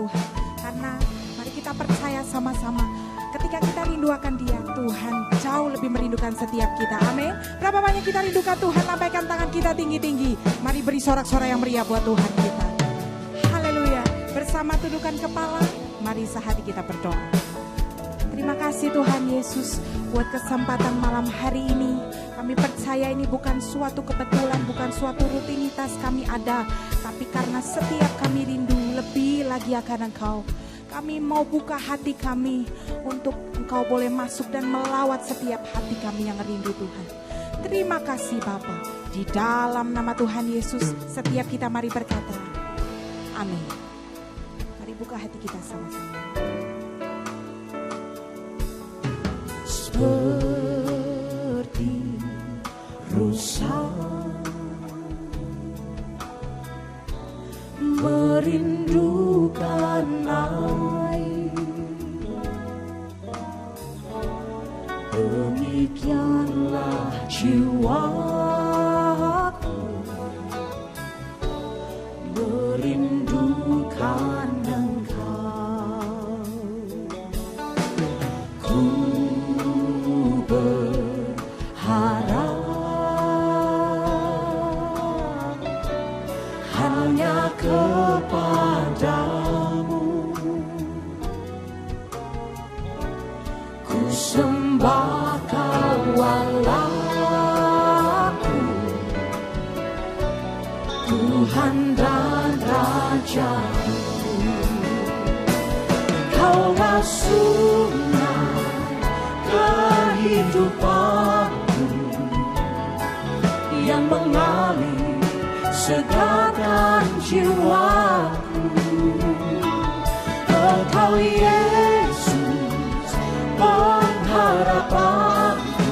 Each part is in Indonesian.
Tuhan. Karena mari kita percaya sama-sama, ketika kita rindu akan Dia, Tuhan jauh lebih merindukan setiap kita. Amin. Berapa banyak kita rindukan Tuhan? Lambaikan tangan kita tinggi-tinggi. Mari beri sorak-sorai yang meriah buat Tuhan kita. Haleluya. Bersama tundukkan kepala, mari sehati kita berdoa. Terima kasih Tuhan Yesus buat kesempatan malam hari ini. Kami percaya ini bukan suatu kebetulan, bukan suatu rutinitas kami ada, tapi karena setiap kami rindu lebih lagi akan Engkau. Kami mau buka hati kami untuk Engkau boleh masuk dan melawat setiap hati kami yang rindu Tuhan. Terima kasih Bapa. Di dalam nama Tuhan Yesus, setiap kita mari berkata, amin. Mari buka hati kita sama-sama. Seperti rusa merindukan air, demikianlah jiwaku merindukan Engkau. Ku berharap hanya kepadamu, ku sembah Kau Allahku, Tuhan dan Rajaku. Kaulah sungai kehidupanku yang mengalir segarkan jiwaku. Engkau Yesus pengharapanku,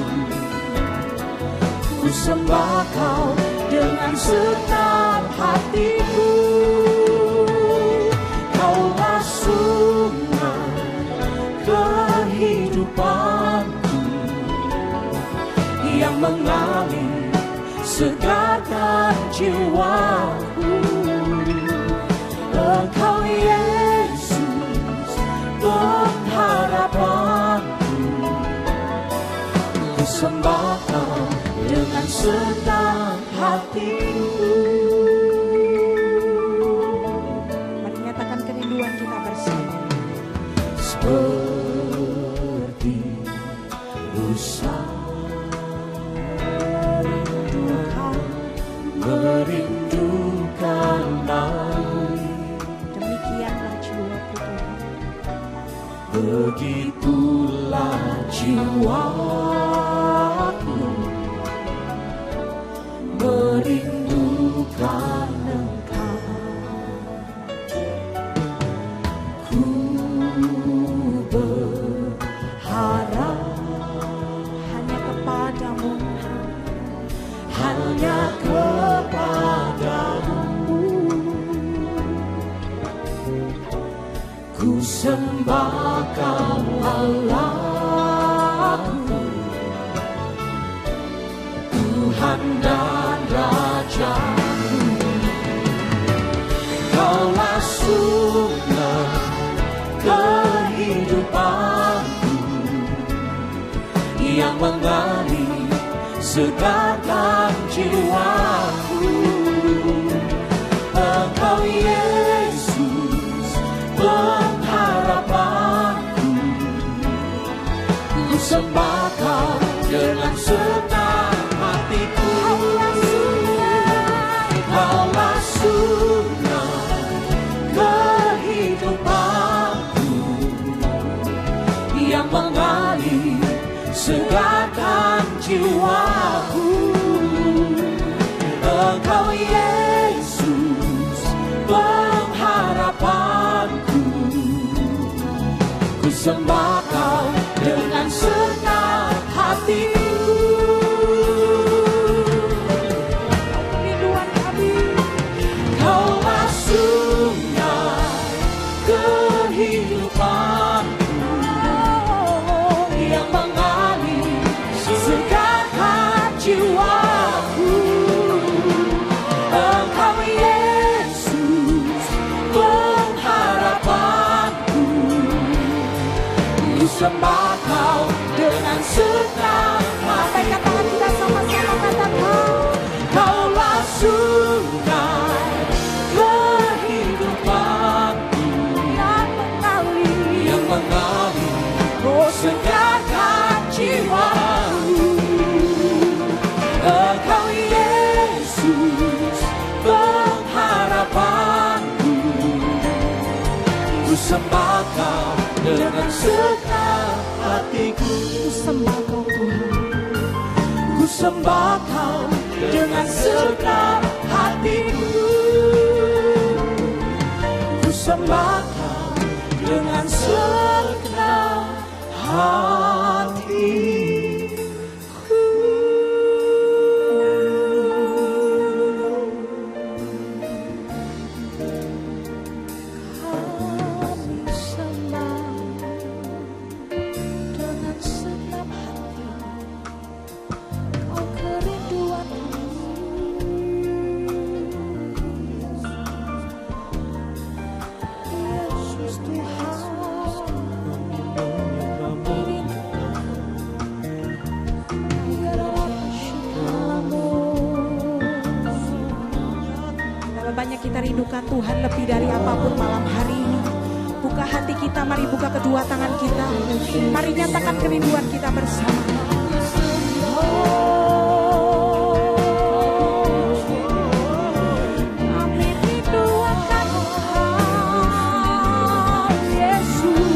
ku sembah Kau dengan segenap hatiku. Kaulah sungai kehidupanku yang mengalir segarkan jiwaku. Engkau Yesus pengharapanku, ku sembah Kau dengan segenap hatiku. Mari nyatakan kerinduan kita bersama. Seperti rusa merindukan air, Demikianlah jiwaku Tuhan. begitulah jiwaku merindukan Engkau. Ku berharap Hanya kepadamu, hanya kepadamu, ku sembah Kau Allahku, Tuhan dan Rajaku. Kaulah sungai kehidupanku yang mengalir segarkan jiwaku. Engkau Yesus pengharapanku, ku sembah Kau dengan segenap hatiku. Kaulah sungai kehidupanku yang mengalir segarkan jiwaku. Engkau Yesus pengharapanku, ku sembah Kau dengan segenap hatiku. rinduan kami. Kaulah sungai kehidupanku yang mengalir segarkan jiwaku. Engkau Yesus pengharapan sembah Kau dengan segenap hati. Lambaikan tangan kita sama-sama, katakan Kaulah sungai kehidupanku yang mengalir, oh segarkan jiwaku. Engkau Yesus pengharapanku, ku sembah Kau dengan segenap hatiku. ku sembah Kau Tuhan. Ku sembah Kau dengan segenap hatiku. Ku sembah Kau dengan segenap hatiku. Kami sembah dengan segenap hati. Kau kerinduan Yesus Tuhan. Betapa banyak kita rindukan Tuhan lebih dari apapun malam hari ini. Buka hati kita, mari buka kedua tangan kita. Mari nyatakan kerinduan kita bersama. Kami rindu akan Engkau, Yesus.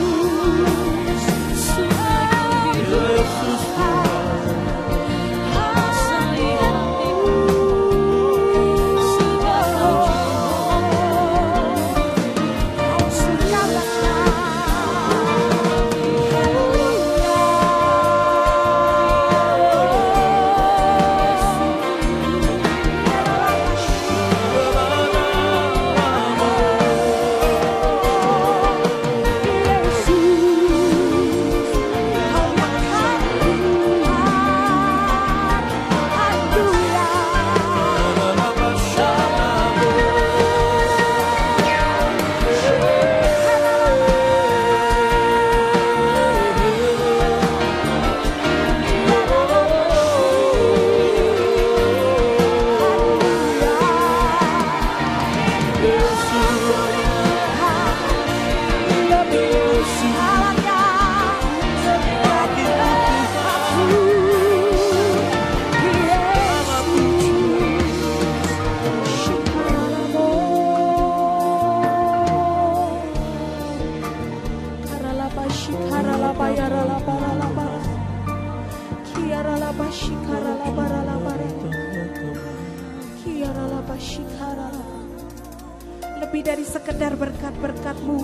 Lebih dari sekedar berkat-berkat-Mu,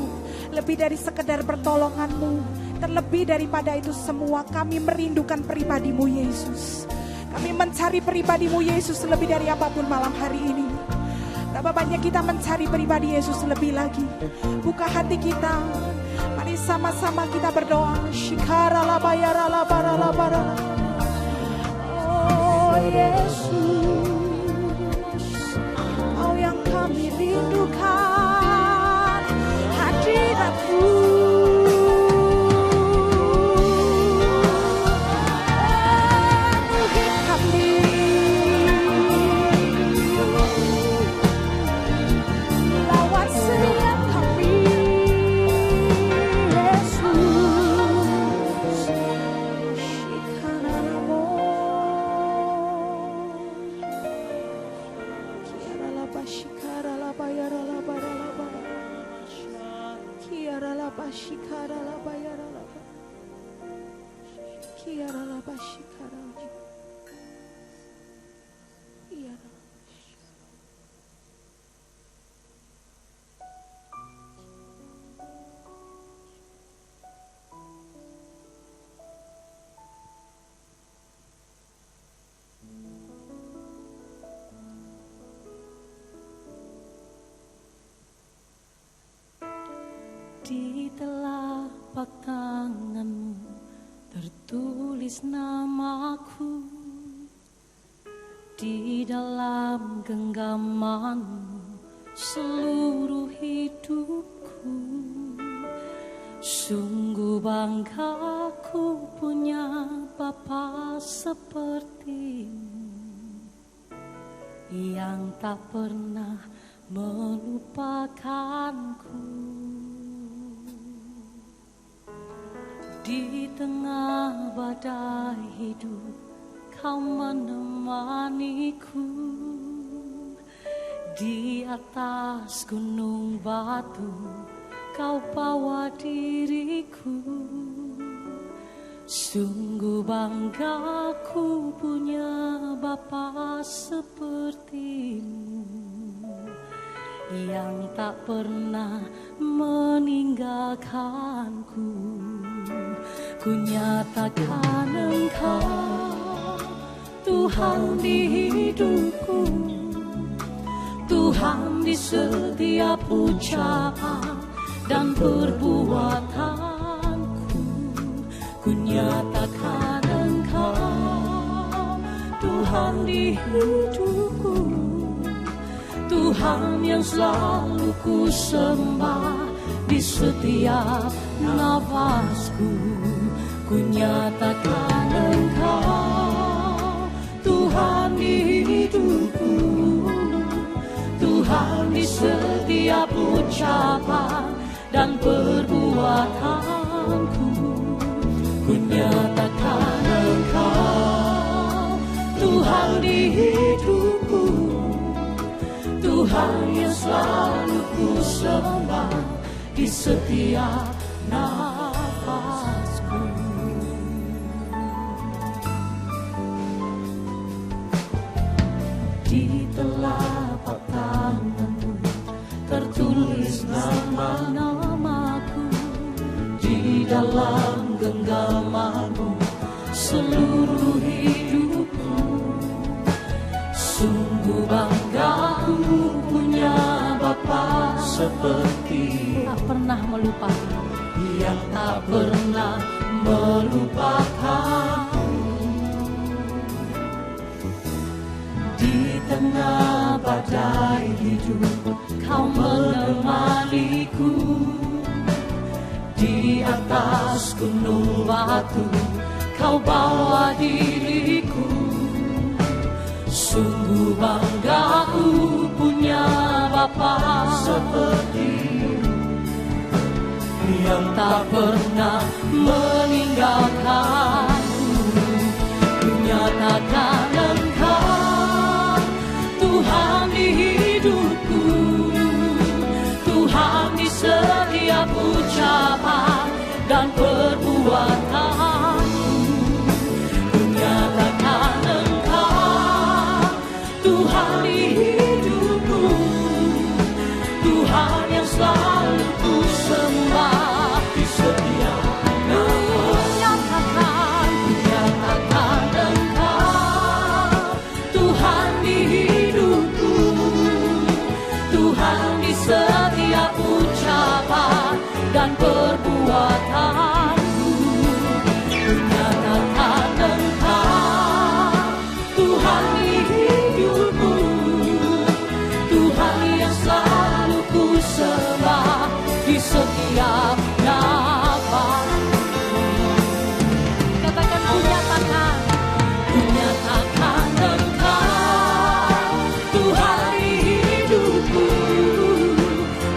lebih dari sekedar pertolongan-Mu, terlebih daripada itu semua kami merindukan pribadi-Mu Yesus. Kami mencari pribadi-Mu Yesus lebih dari apapun malam hari ini. Berapa banyak kita mencari pribadi Yesus lebih lagi. Buka hati kita, mari sama-sama kita berdoa. Oh Yesus, Kau yang kami rindukan hadirat-Mu. Penuhi kami, lawan setiap kami, Yesus. Shikaramo, kiaralaba shikaralaba yaralaba ralaba, kiaralaba shikaralaba yaralaba, kiaralaba shikaralaba. Di telapak tangan-Mu tertulis namaku, di dalam genggaman-Mu seluruh hidupku. Sungguh Sungguh bangga ku punya Bapa sepertimu, yang tak pernah melupakanku. Di tengah badai hidup kau menemaniku, di atas gunung batu kau bawa diriku. Sungguh bangga ku punya Bapa sepertimu, yang tak pernah meninggalkanku. Ku nyatakan Engkau Tuhan di hidupku, Tuhan di setiap ucapan dan perbuatanku. Ku nyatakan Engkau Tuhan di hidupku, Tuhan yang selalu ku sembah di setiap nafasku. Ku nyatakan Engkau Tuhan di hidupku, Tuhan di setiap ucapan dan perbuatanku. Ku nyatakan Engkau Tuhan di hidupku, Tuhan yang selalu ku sembah di setiap nafasku. Di telapak tanganmu tertulis nama-namaku, di dalam genggamanmu seluruh hidupku. Sungguh bangga ku punya Bapa seperti tak pernah melupakan, yang tak pernah melupakanku. Di tengah badai hidup kau menemaniku, di atas gunung batu kau bawa diriku. Sungguh bangga ku punya Bapa sepertimu, yang tak pernah meninggalkanku. Ku nyatakan Engkau Tuhan di hidupku, Tuhan di setiap ucapan dan perbuatanku. Ku nyatakan Engkau Tuhan di hidupku, Tuhan yang selalu ku sembah di setiap nafas. Ku nyatakan Engkau Tuhan di hidupku, Tuhan di setiap ucapan dan perbuatanku. Ku nyatakan Engkau Tuhan di hidupku, Tuhan yang selalu ku sembah di setiap nafas. Katakan ku nyatakan Engkau Tuhan di hidupku,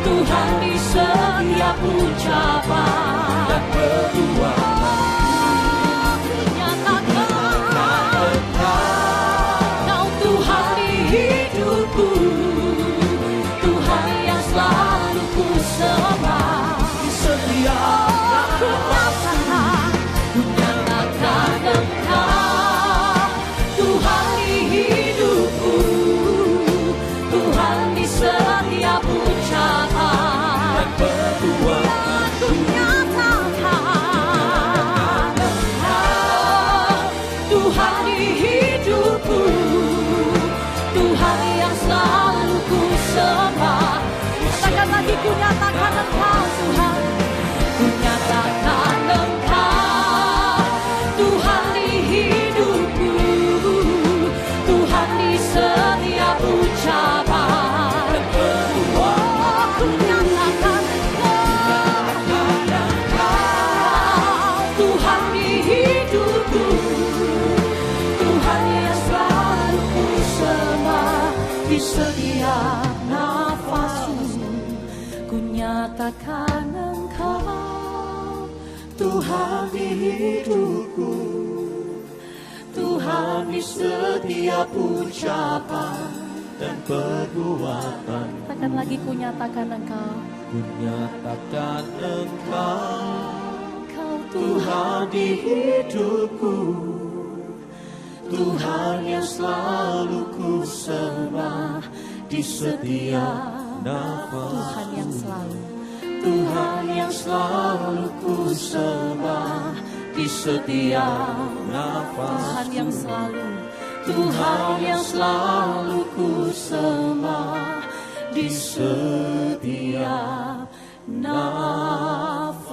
Tuhan di setiap ucapan dan perbuatanku. Nyatakan Engkau Tuhan di hidupku, Tuhan yang selalu ku sembah di setiap nafas. Ku nyatakan Engkau Tuhan di hidupku, Tuhan di setiap ucapan dan perbuatanku. Ku nyatakan nyatakan Engkau Tuhan di hidupku, Tuhan di setiap ucapan dan perbuatan. Katakan lagi, ku nyatakan Engkau. Ku nyatakan Engkau Engkau Tuhan di hidupku, Tuhan yang selalu ku sembah di setiap nafas. Tuhan yang selalu, Tuhan yang selalu ku sembah di setiap nafas. Tuhan yang selalu, Tuhan yang selalu ku sembah di setiap nafasku.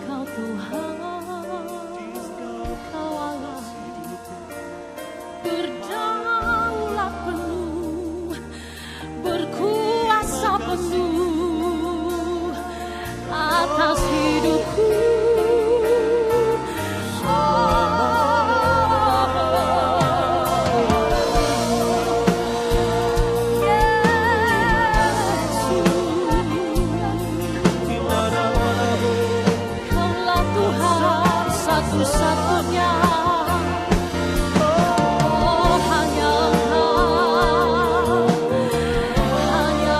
Kau Tuhan, Kau Allah, berdaulat penuh, berkuasa penuh atas hidupku. Kaulah Tuhan satu-satunya. Oh, hanya Engkau, hanya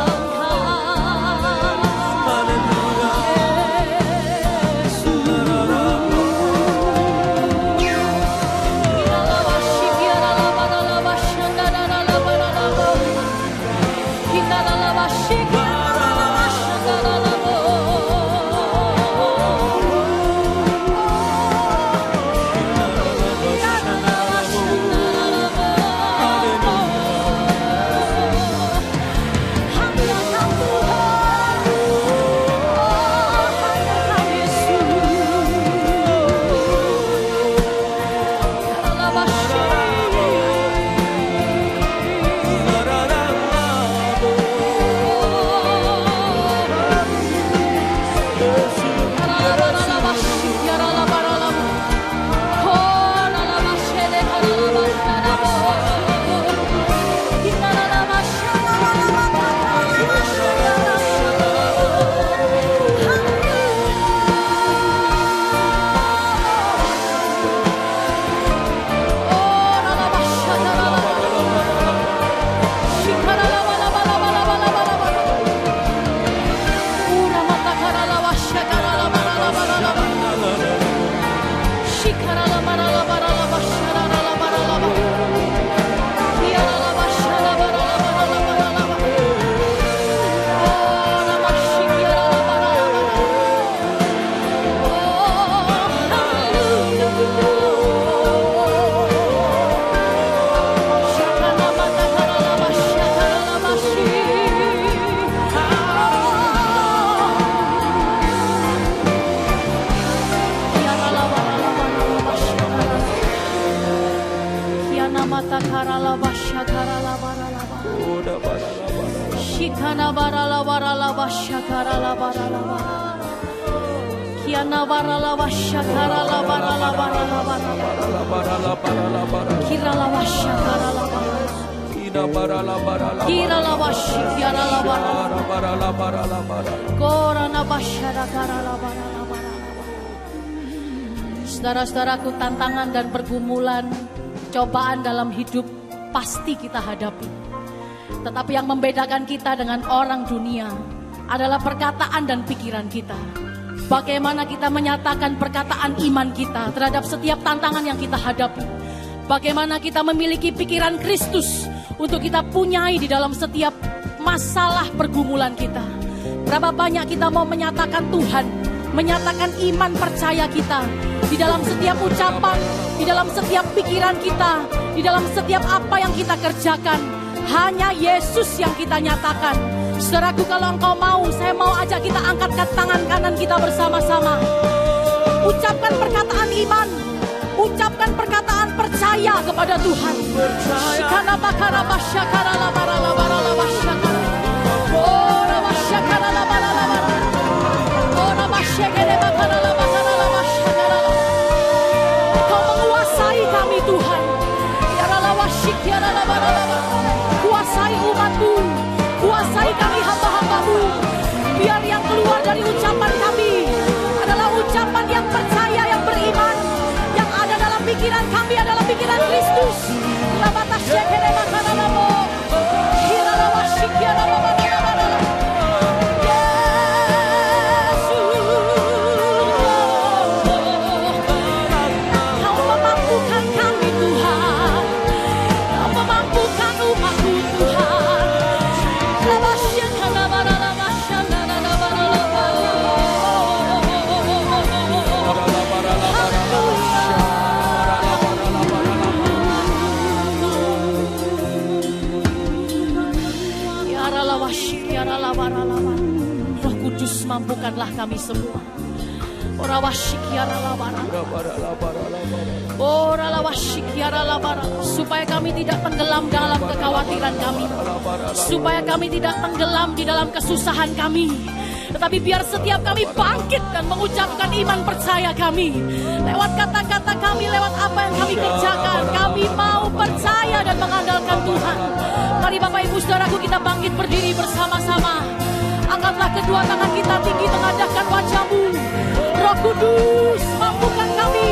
Shikana barala barala bashakara la barala barala. Kiana barala bashakara la barala barala barala. Kira la bashakara la barala. Kira la bashikiara la barala. Kora na bashara kara la barala barala. Saudara-saudaraku, tantangan dan pergumulan, cobaan dalam hidup pasti kita hadapi. Tetapi yang membedakan kita dengan orang dunia adalah perkataan dan pikiran kita. Bagaimana kita menyatakan perkataan iman kita terhadap setiap tantangan yang kita hadapi. Bagaimana kita memiliki pikiran Kristus untuk kita punyai di dalam setiap masalah pergumulan kita. Berapa banyak kita mau menyatakan Tuhan, menyatakan iman percaya kita di dalam setiap ucapan, di dalam setiap pikiran kita, di dalam setiap apa yang kita kerjakan. Hanya Yesus yang kita nyatakan. Saudaraku, kalau engkau mau, saya mau ajak kita angkatkan tangan kanan kita bersama-sama. Ucapkan perkataan iman, ucapkan perkataan percaya kepada Tuhan. Shikana bakara basyakara la barala barala basyakara. Oh, la basyakara la barala barala. Oh, la basyakara. Kau menguasai kami Tuhan. Kuasai umat-Mu, kuasai kami hamba-hamba-Mu. Biar yang keluar dari ucapan kami adalah ucapan yang percaya, yang beriman. Yang ada dalam pikiran kami adalah pikiran Kristus. Kau memampukan kami Tuhan. Kau memampukan umat-Mu Tuhan. Roh Kudus, mampukanlah kami semua. Supaya kami tidak tenggelam dalam kekhawatiran kami, supaya kami tidak tenggelam di dalam kesusahan kami, tetapi biar setiap kami bangkit dan mengucapkan iman percaya kami. Lewat kata-kata kami, lewat apa yang kami kerjakan, kami mau percaya dan mengandalkan Tuhan. Mari Bapak Ibu Saudaraku, kita bangkit berdiri bersama-sama. Angkatlah kedua tangan kita tinggi, tengadahkan wajah-Mu. Roh Kudus, mampukan kami.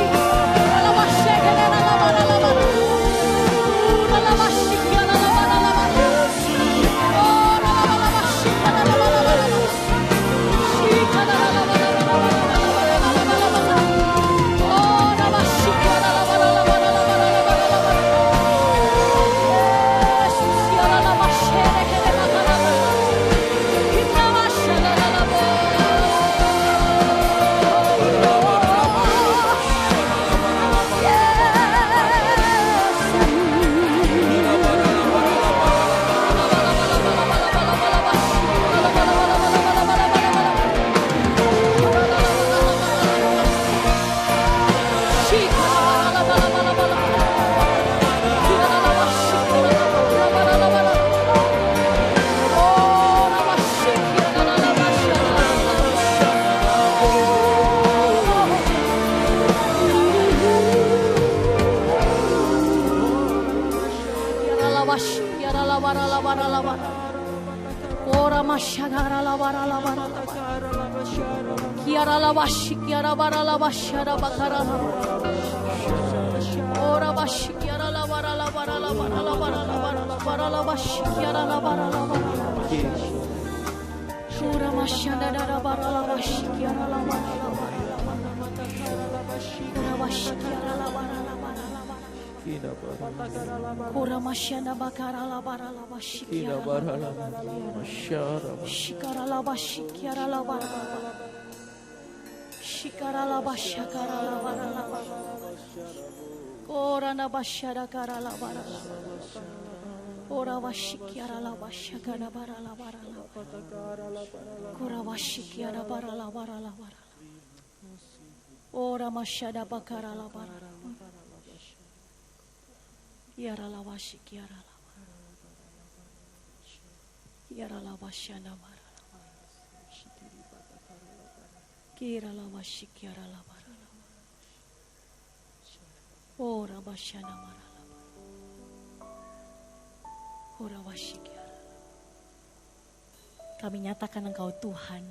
Kami nyatakan Engkau Tuhan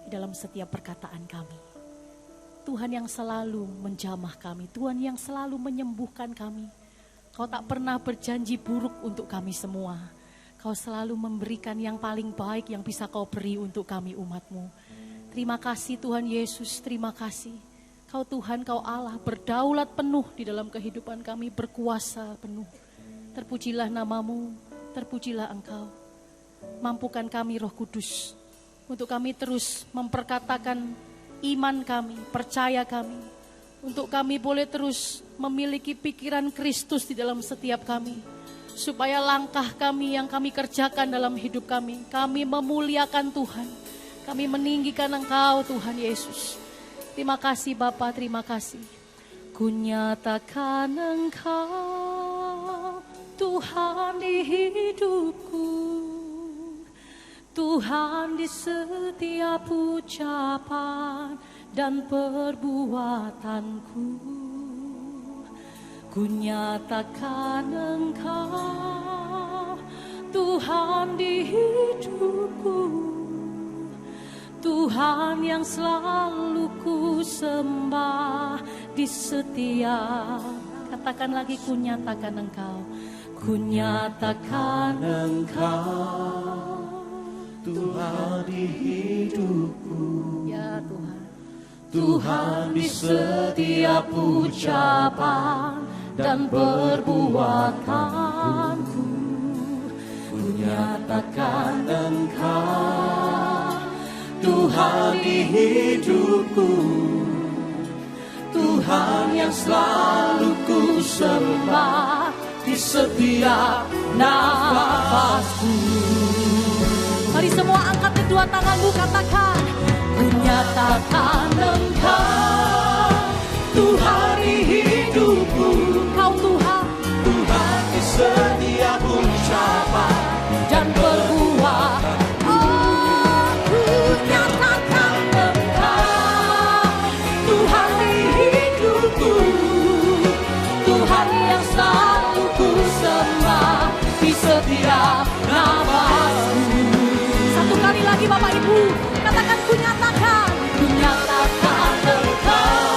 di dalam setiap perkataan kami. Tuhan yang selalu menjamah kami, Tuhan yang selalu menyembuhkan kami. Kau tak pernah berjanji buruk untuk kami semua. Kau selalu memberikan yang paling baik yang bisa Kau beri untuk kami umat-Mu. Terima kasih Tuhan Yesus, terima kasih. Kau Tuhan, Kau Allah berdaulat penuh di dalam kehidupan kami, berkuasa penuh. Terpujilah nama-Mu, terpujilah Engkau. Mampukan kami Roh Kudus untuk kami terus memperkatakan iman kami, percaya kami. Untuk kami boleh terus memiliki pikiran Kristus di dalam setiap kami. Supaya langkah kami yang kami kerjakan dalam hidup kami memuliakan Tuhan. Kami meninggikan Engkau Tuhan Yesus. Terima kasih Bapa, terima kasih. Ku nyatakan Engkau Tuhan di hidupku. Tuhan di setiap ucapan dan perbuatanku. Ku nyatakan Engkau Tuhan di hidupku, Tuhan yang selalu ku sembah di setiap. Katakan lagi, ku nyatakan Engkau, ku nyatakan Engkau Tuhan di hidupku, ya Tuhan, Tuhan di setiap ucapan dan perbuatanku. Ku nyatakan Engkau Tuhan di hidupku, Tuhan yang selalu ku sembah di setiap nafasku. Mari semua angkat kedua tanganmu, katakan, ku nyatakan Engkau Tuhan di hidupku, Kau Tuhan, Tuhan di setiap ucapan dan perbuatan. Oh, ku nyatakan Engkau Tuhan di hidupku, Tuhan yang selalu ku sembah di setiap nafasku. Satu kali lagi Bapak Ibu, katakan, ku nyatakan Engkau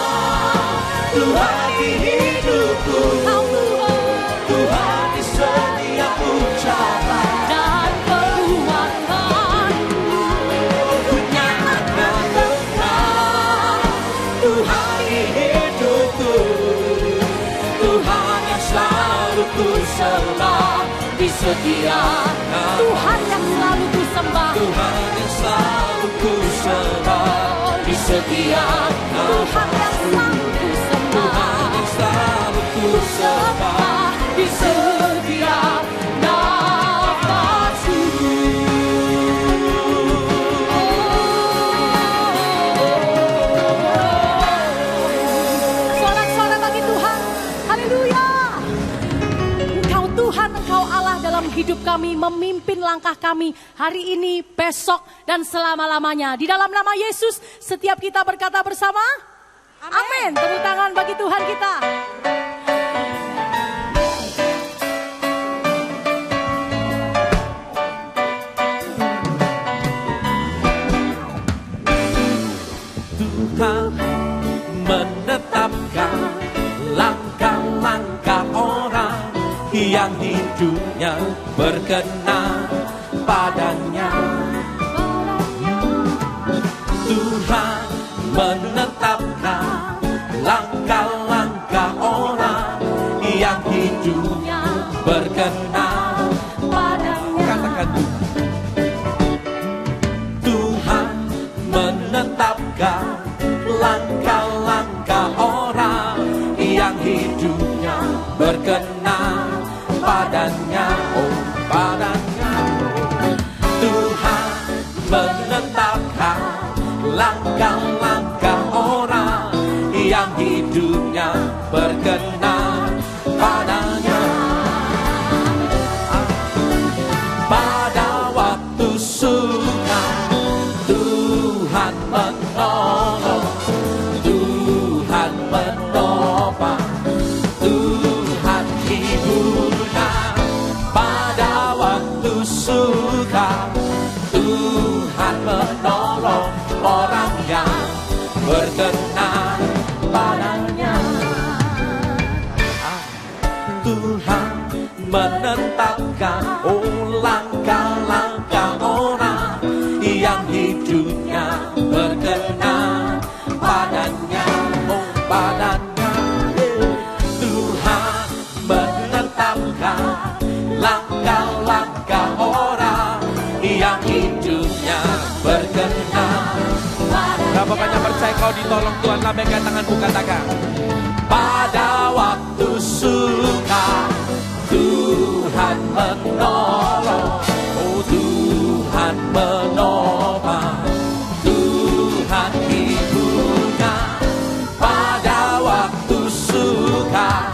Tuhan di hidupku, Kau Tuhan Tuhan di setiap ucapan dan perbuatanku. ku nyatakan Engkau Tuhan di hidupku, Tuhan yang selalu ku sembah di setiap Tuhan yang selalu ku sembah, Tuhan yang selalu ku sembah di setiap Tuhan yang selalu ku Tuhan yang selalu ku sembah di setiap nafasku. Sorak-sorak bagi Tuhan, haleluya. Engkau Tuhan, Engkau Allah dalam hidup kami, memimpin langkah kami hari ini, besok, dan selama-lamanya. Di dalam nama Yesus, setiap kita berkata bersama, amin. Tepuk tangan bagi Tuhan kita. Tuhan menetapkan langkah-langkah orang yang hidupnya berkenan padanya. Tuhan menetapkan langkah-langkah orang yang hidupnya berkenan padanya. Katakan Tuhan menetapkan langkah-langkah orang yang hidupnya berkenan padanya. Oh, padanya. Tuhan menetapkan langkah-langkah orang yang hidupnya berkenan padanya. Pada waktu sukar Tuhan menolong, Tuhan menopang, Tuhan hiburnya. Pada waktu sukar Tuhan menolong orang yang berkenan padanya. Tuhan menetapkan langkah-langkah orang yang hidupnya berkenan padanya. Oh, padanya. Tuhan menetapkan langkah-langkah orang yang hidupnya berkenan. Berapa banyak percaya kau ditolong Tuhan? Lambaikan tanganmu, katakan, pada waktu sukar Tuhan menolong, oh Tuhan menopang, Tuhan hiburnya. Pada waktu sukar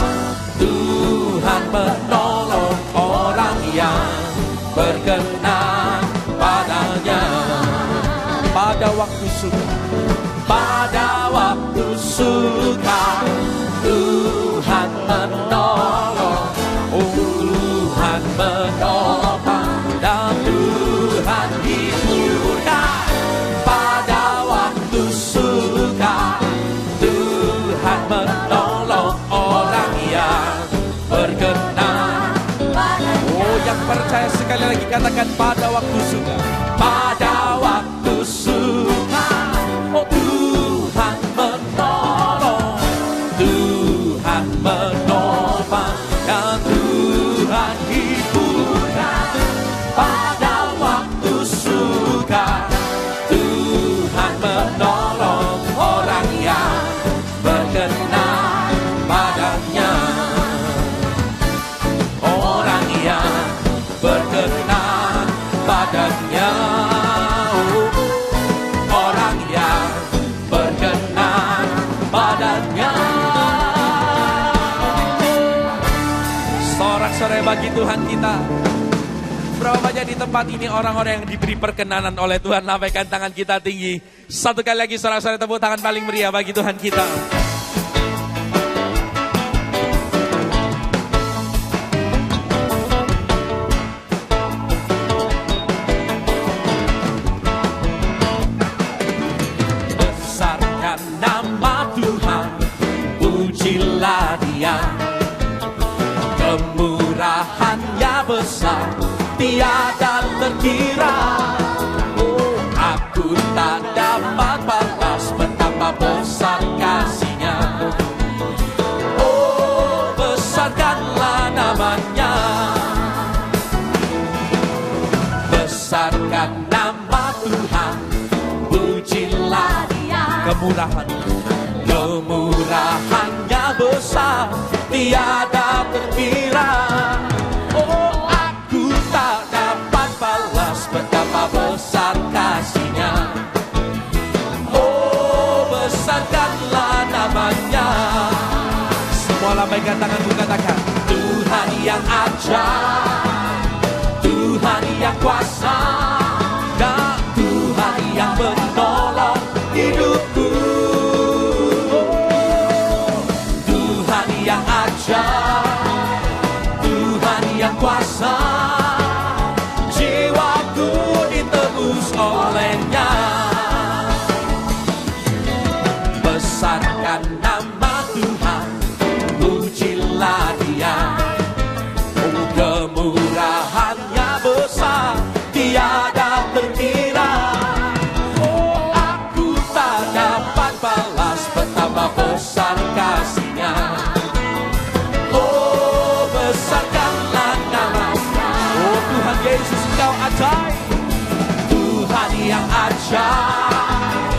Tuhan menolong orang yang berkenan padanya. Pada waktu sukar, pada suka, Tuhan menolong, oh Tuhan menopang, dan Tuhan hiburkan pada waktu suka. Tuhan menolong orang yang berkenan. Oh, yang percaya sekali lagi katakan pada waktu suka. Pada waktu suka, oh Tuhan menolong, Tuhan menopang, dan Tuhan hiburkan pada waktu suka. Tuhan menolong orang yang berkenan padanya, orang yang berkenan padanya, oh, orang yang berkenan padanya. Sorak-sorai bagi Tuhan kita. Berapa banyak di tempat ini orang-orang yang diberi perkenanan oleh Tuhan? Lambaikan tangan kita tinggi. Satu kali lagi sorak-sorai tepuk tangan paling meriah bagi Tuhan kita. Besarkan nama Tuhan, pujilah Dia. Kemurahannya besar, tiada terkira. Oh, aku tak dapat balas betapa besar kasih-Nya. Oh, besarkanlah namanya. Besarkan nama Tuhan, pujilah Dia. Kemurahannya besar, tiada terkira. Oh, aku tak dapat balas betapa besar kasih-Nya. Oh, besarkanlah namanya. Semua lambaikan tanganmu, katakan Tuhan yang ajaib, Tuhan yang kuasa, dan Tuhan yang menolong hidupku. Tuhan yang ajaib, Tuhan yang kuasa, jiwaku ditebus oleh-Nya. Besarkan nama Tuhan, pujilah Dia. Oh, kemurahannya besar, tiada terkira. Oh, aku tak dapat balas betapa besar kasih-Nya. Oh, besarkanlah nama-Nya. Oh, Tuhan Yesus, Engkau ajaib. Tuhan yang ajaib,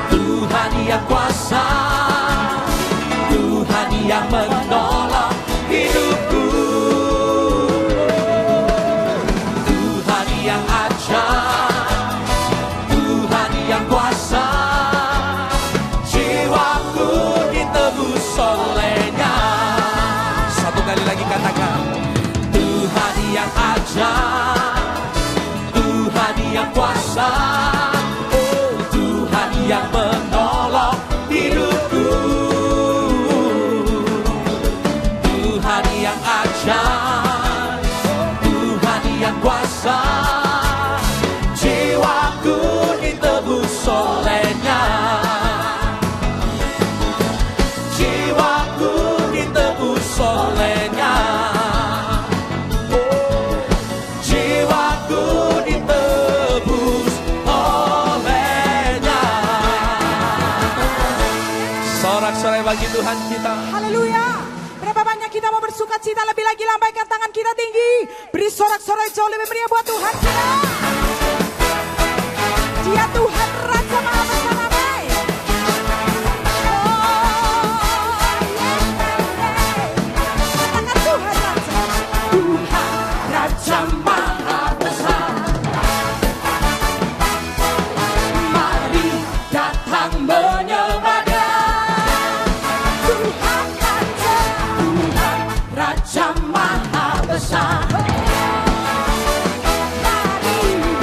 Tuhan yang kuasa, Tuhan yang menolong hidupku. Tuhan yang ajaib, Tuhan yang kuasa, jiwaku ditebus oleh-Nya. Satu kali lagi katakan Tuhan yang ajaib, Tuhan yang kuasa, oh Tuhan yang menolong hidupku. Tuhan yang ajaib, Tuhan yang kuasa, jiwaku ditebus oleh-Nya. Jiwaku ditebus oleh-Nya. Oh, jiwaku ditebus oleh-Nya. Sorak-sorai bagi Tuhan kita. Haleluya. Berapa banyak kita mau bersuka cita lebih lagi, lambaikan tangan kita tinggi. Beri sorak-sorai jauh lebih meriah buat Tuhan kita. Dia Tuhan Raja Maha Besar. Amin. Katakan Tuhan Raja. Tuhan Raja Maha Besar, mari datang menyembah Dia. Tuhan Raja. Tuhan Raja Maha Besar,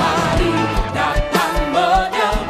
mari datang menyembah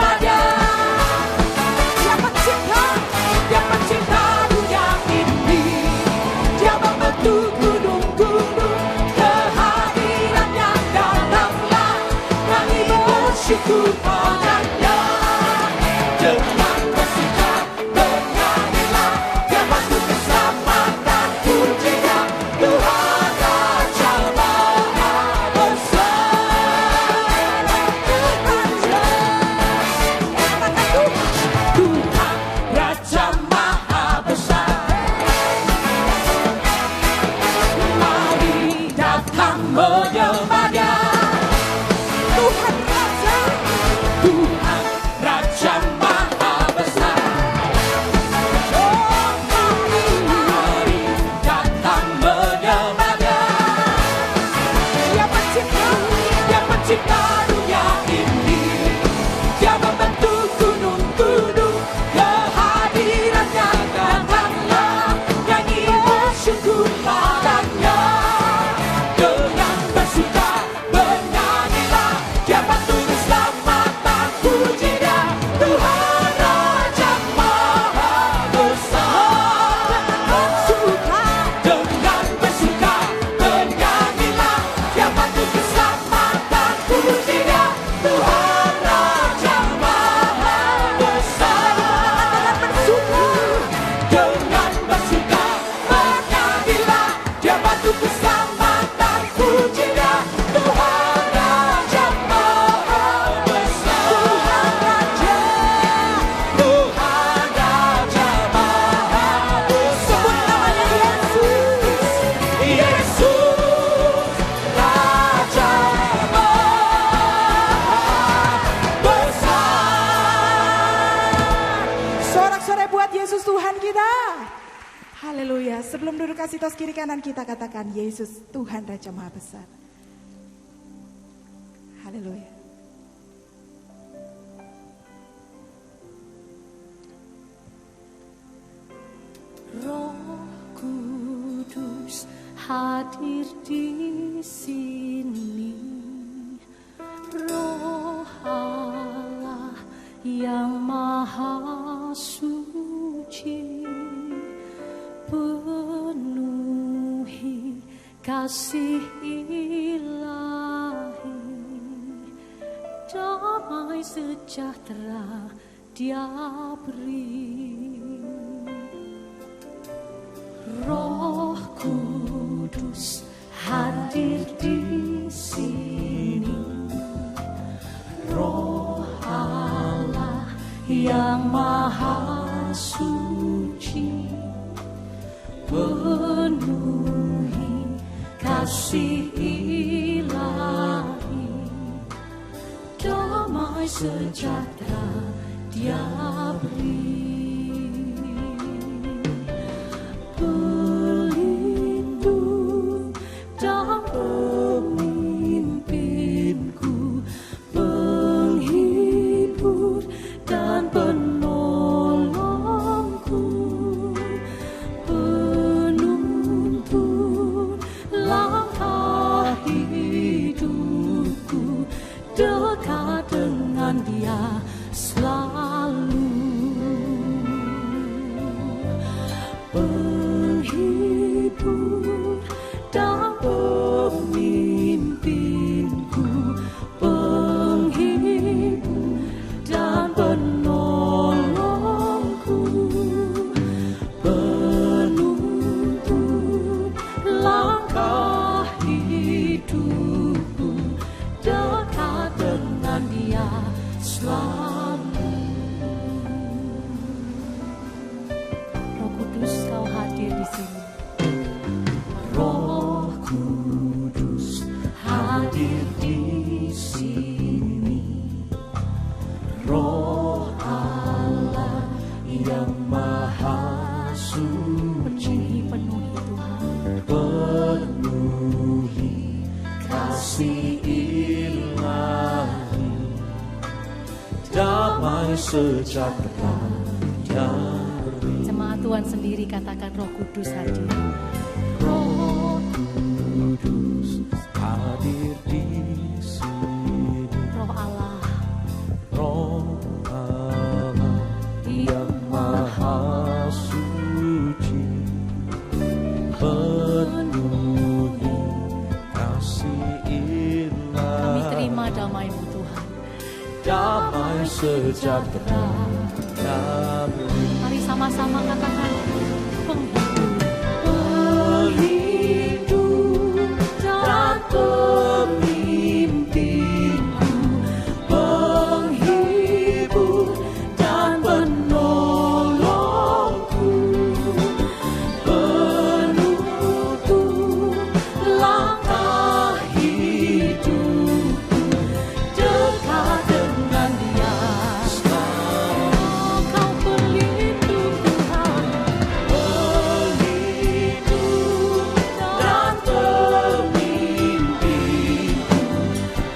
kita. Haleluya. Sebelum duduk kasih tos kiri kanan kita katakan Yesus Tuhan Raja Maha Besar. Haleluya. Roh Kudus hadir di sini, Roh Allah yang Maha Suci, penuhi kasih ilahi, damai sejahtera Dia beri. Roh Kudus hadir di sini, Roh Allah yang Maha Suci, penuhi kasih ilahi, damai sejahtera Dia beri. Pelindung dan pemimpinku, penghibur dan penolongku, penuntun langkah hidupku, dekat dengan Dia selalu. Penghibur dan pemimpinku, penghibur dan penolongku, penuntun langkah hidupku, dekat dengan Dia selalu. Roh Kudus, Kau hadir di sini. Roh Kudus hadir di sini, Roh Allah yang Maha Suci, penuhi Tuhan, penuhi kasih ilahi, damai sejahtera Dia beri. Jemaat Tuhan sendiri katakan Roh Kudus hadir. Roh Kudus hadir di sini, Roh Allah, Roh Allah yang Maha Suci, penuhi kasih ilahi, kami terima damai-Mu Tuhan, damai sejahtera Dia beri. Mari sama-sama katakan penghibur, Pelindung dan pemimpinku, penghibur dan penolongku, penuntun langkah hidupku, dekat dengan Dia selalu. Kau pelindung Tuhan, pelindung dan pemimpinku,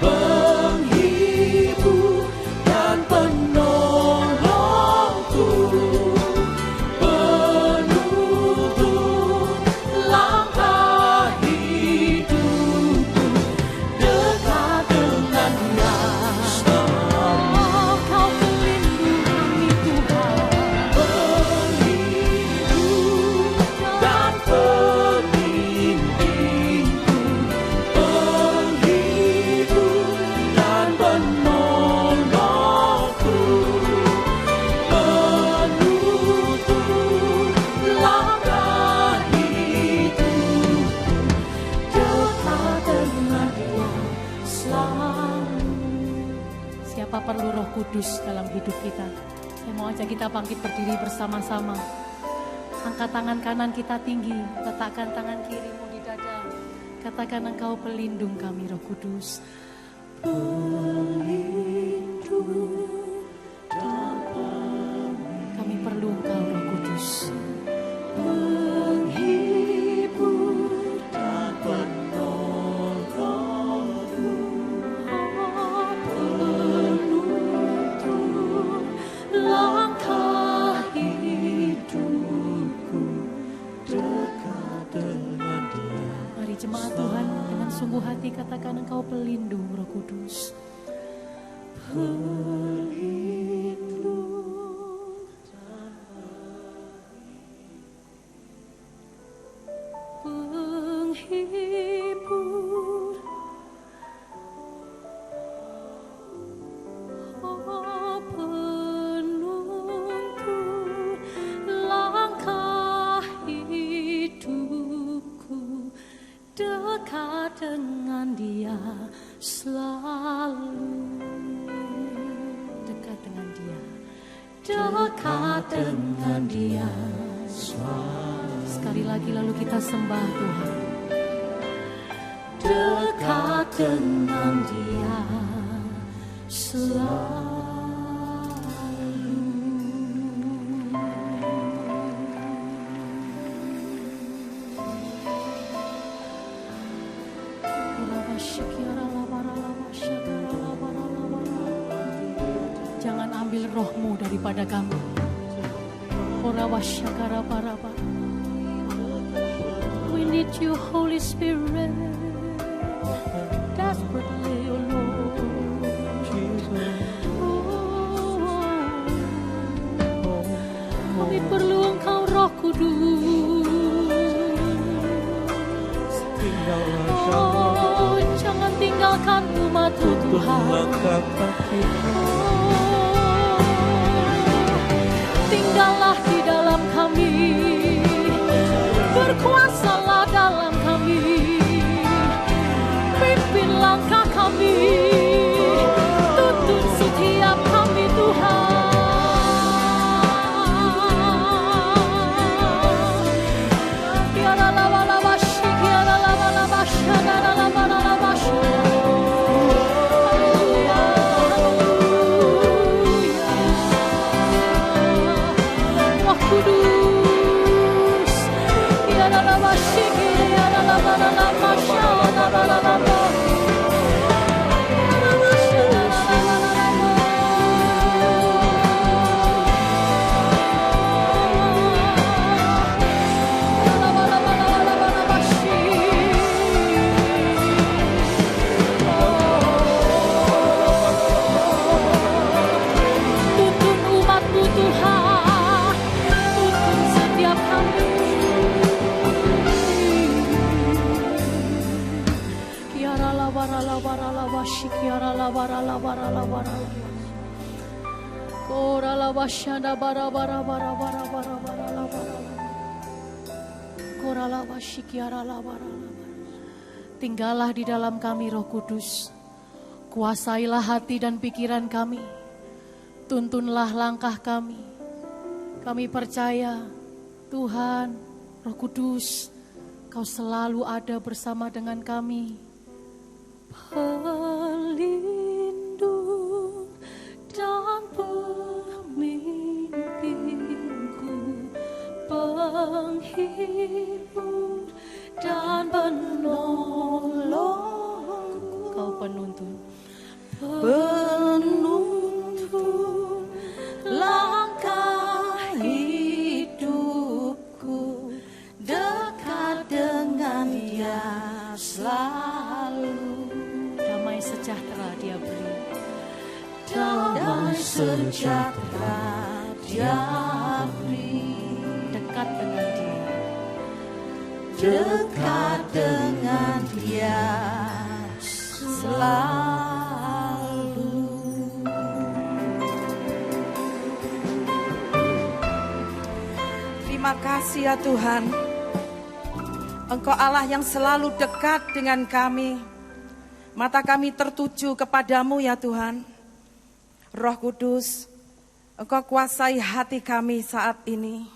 penghibur dan penolongku, penuntun langkah hidupku, dekat dengan Dia selalu. Kau pelindung kami Tuhan, Pelindung dan pemimpinku, penghibur dan penolongku, penuntun langkah hidupku, dekat dengan Dia selalu. siapa perlu Roh Kudus dalam hidup kita? Saya mau ajak kita bangkit berdiri bersama-sama. Angkat tangan kanan kita tinggi, letakkan tangan kirimu di dada. Katakan Engkau pelindung kami Roh Kudus. Kami perlu Engkau Roh Kudus. sungguh hati katakan Engkau pelindung, Roh Kudus. Penghibur, oh penuntun langkah hidupku, dekat dengan Dia selalu. Dekat dengan Dia, dekat dengan Dia selalu. Sekali lagi lalu kita sembah Tuhan. Dekat dengan Dia selalu. Jangan ambil rohmu daripada kami. We need you, Holy Spirit, desperately, oh Lord. Kami perlu Engkau, Roh Kudus. Oh, jangan tinggalkan umat-Mu, Tuhan. Tinggallah di dalam kami, berkuasalah dalam kami, pimpin langkah kami, tuntun setiap kami Tuhan. Tinggallah di dalam kami, Roh Kudus. Kuasailah hati dan pikiran kami. Tuntunlah langkah kami. Kami percaya, Tuhan, Roh Kudus, Kau selalu ada bersama dengan kami. Pelindung dan pemimpinku, penghibur dan penolongku. Kau penuntun, penuntun langkah hidupku, dekat dengan Dia selalu. Damai sejahtera Dia beri, damai sejahtera Dia beri, dekat dengan Dia, dekat dengan Dia selalu. Terima kasih ya Tuhan. Engkau Allah yang selalu dekat dengan kami. Mata kami tertuju kepadamu ya Tuhan. Roh Kudus, Engkau kuasai hati kami saat ini.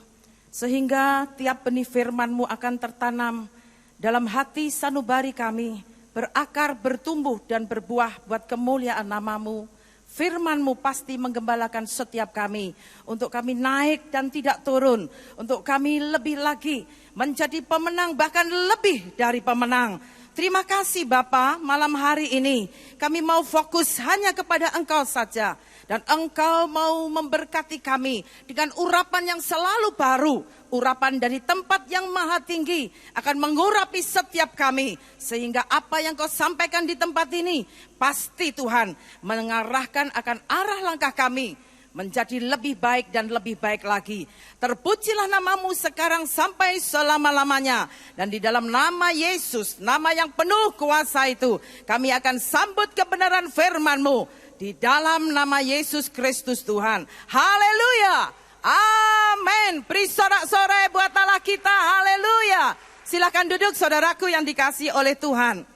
Sehingga tiap benih firman-Mu akan tertanam dalam hati sanubari kami. Berakar, bertumbuh dan berbuah buat kemuliaan nama-Mu. Firman-Mu pasti menggembalakan setiap kami. Untuk kami naik dan tidak turun. Untuk kami lebih lagi menjadi pemenang, bahkan lebih dari pemenang. Terima kasih Bapa, malam hari ini kami mau fokus hanya kepada Engkau saja. Dan Engkau mau memberkati kami dengan urapan yang selalu baru. Urapan dari tempat yang maha tinggi akan mengurapi setiap kami. Sehingga apa yang Kau sampaikan di tempat ini, pasti Tuhan mengarahkan akan arah langkah kami menjadi lebih baik dan lebih baik lagi. Terpujilah namamu sekarang sampai selama-lamanya. Dan di dalam nama Yesus, nama yang penuh kuasa itu, kami akan sambut kebenaran firman-Mu. Di dalam nama Yesus Kristus Tuhan. Haleluya. Amin. Beri sorak-sorai buat Allah kita. Haleluya. Silakan duduk saudaraku yang dikasihi oleh Tuhan.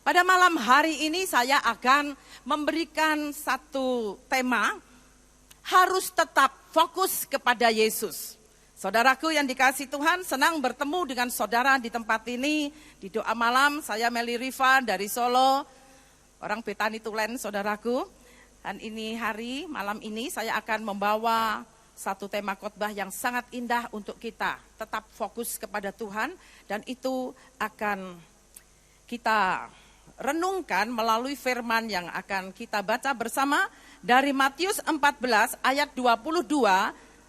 Pada malam hari ini saya akan memberikan satu tema. Harus tetap fokus kepada Yesus. Saudaraku yang dikasihi Tuhan, senang bertemu dengan saudara di tempat ini. Di doa malam, saya Meli Riva dari Solo. Orang Betani Tulen, saudaraku. Dan ini hari, malam ini saya akan membawa satu tema khotbah yang sangat indah untuk kita. Tetap fokus kepada Tuhan. Dan itu akan kita renungkan melalui firman yang akan kita baca bersama. Dari Matius 14 ayat 22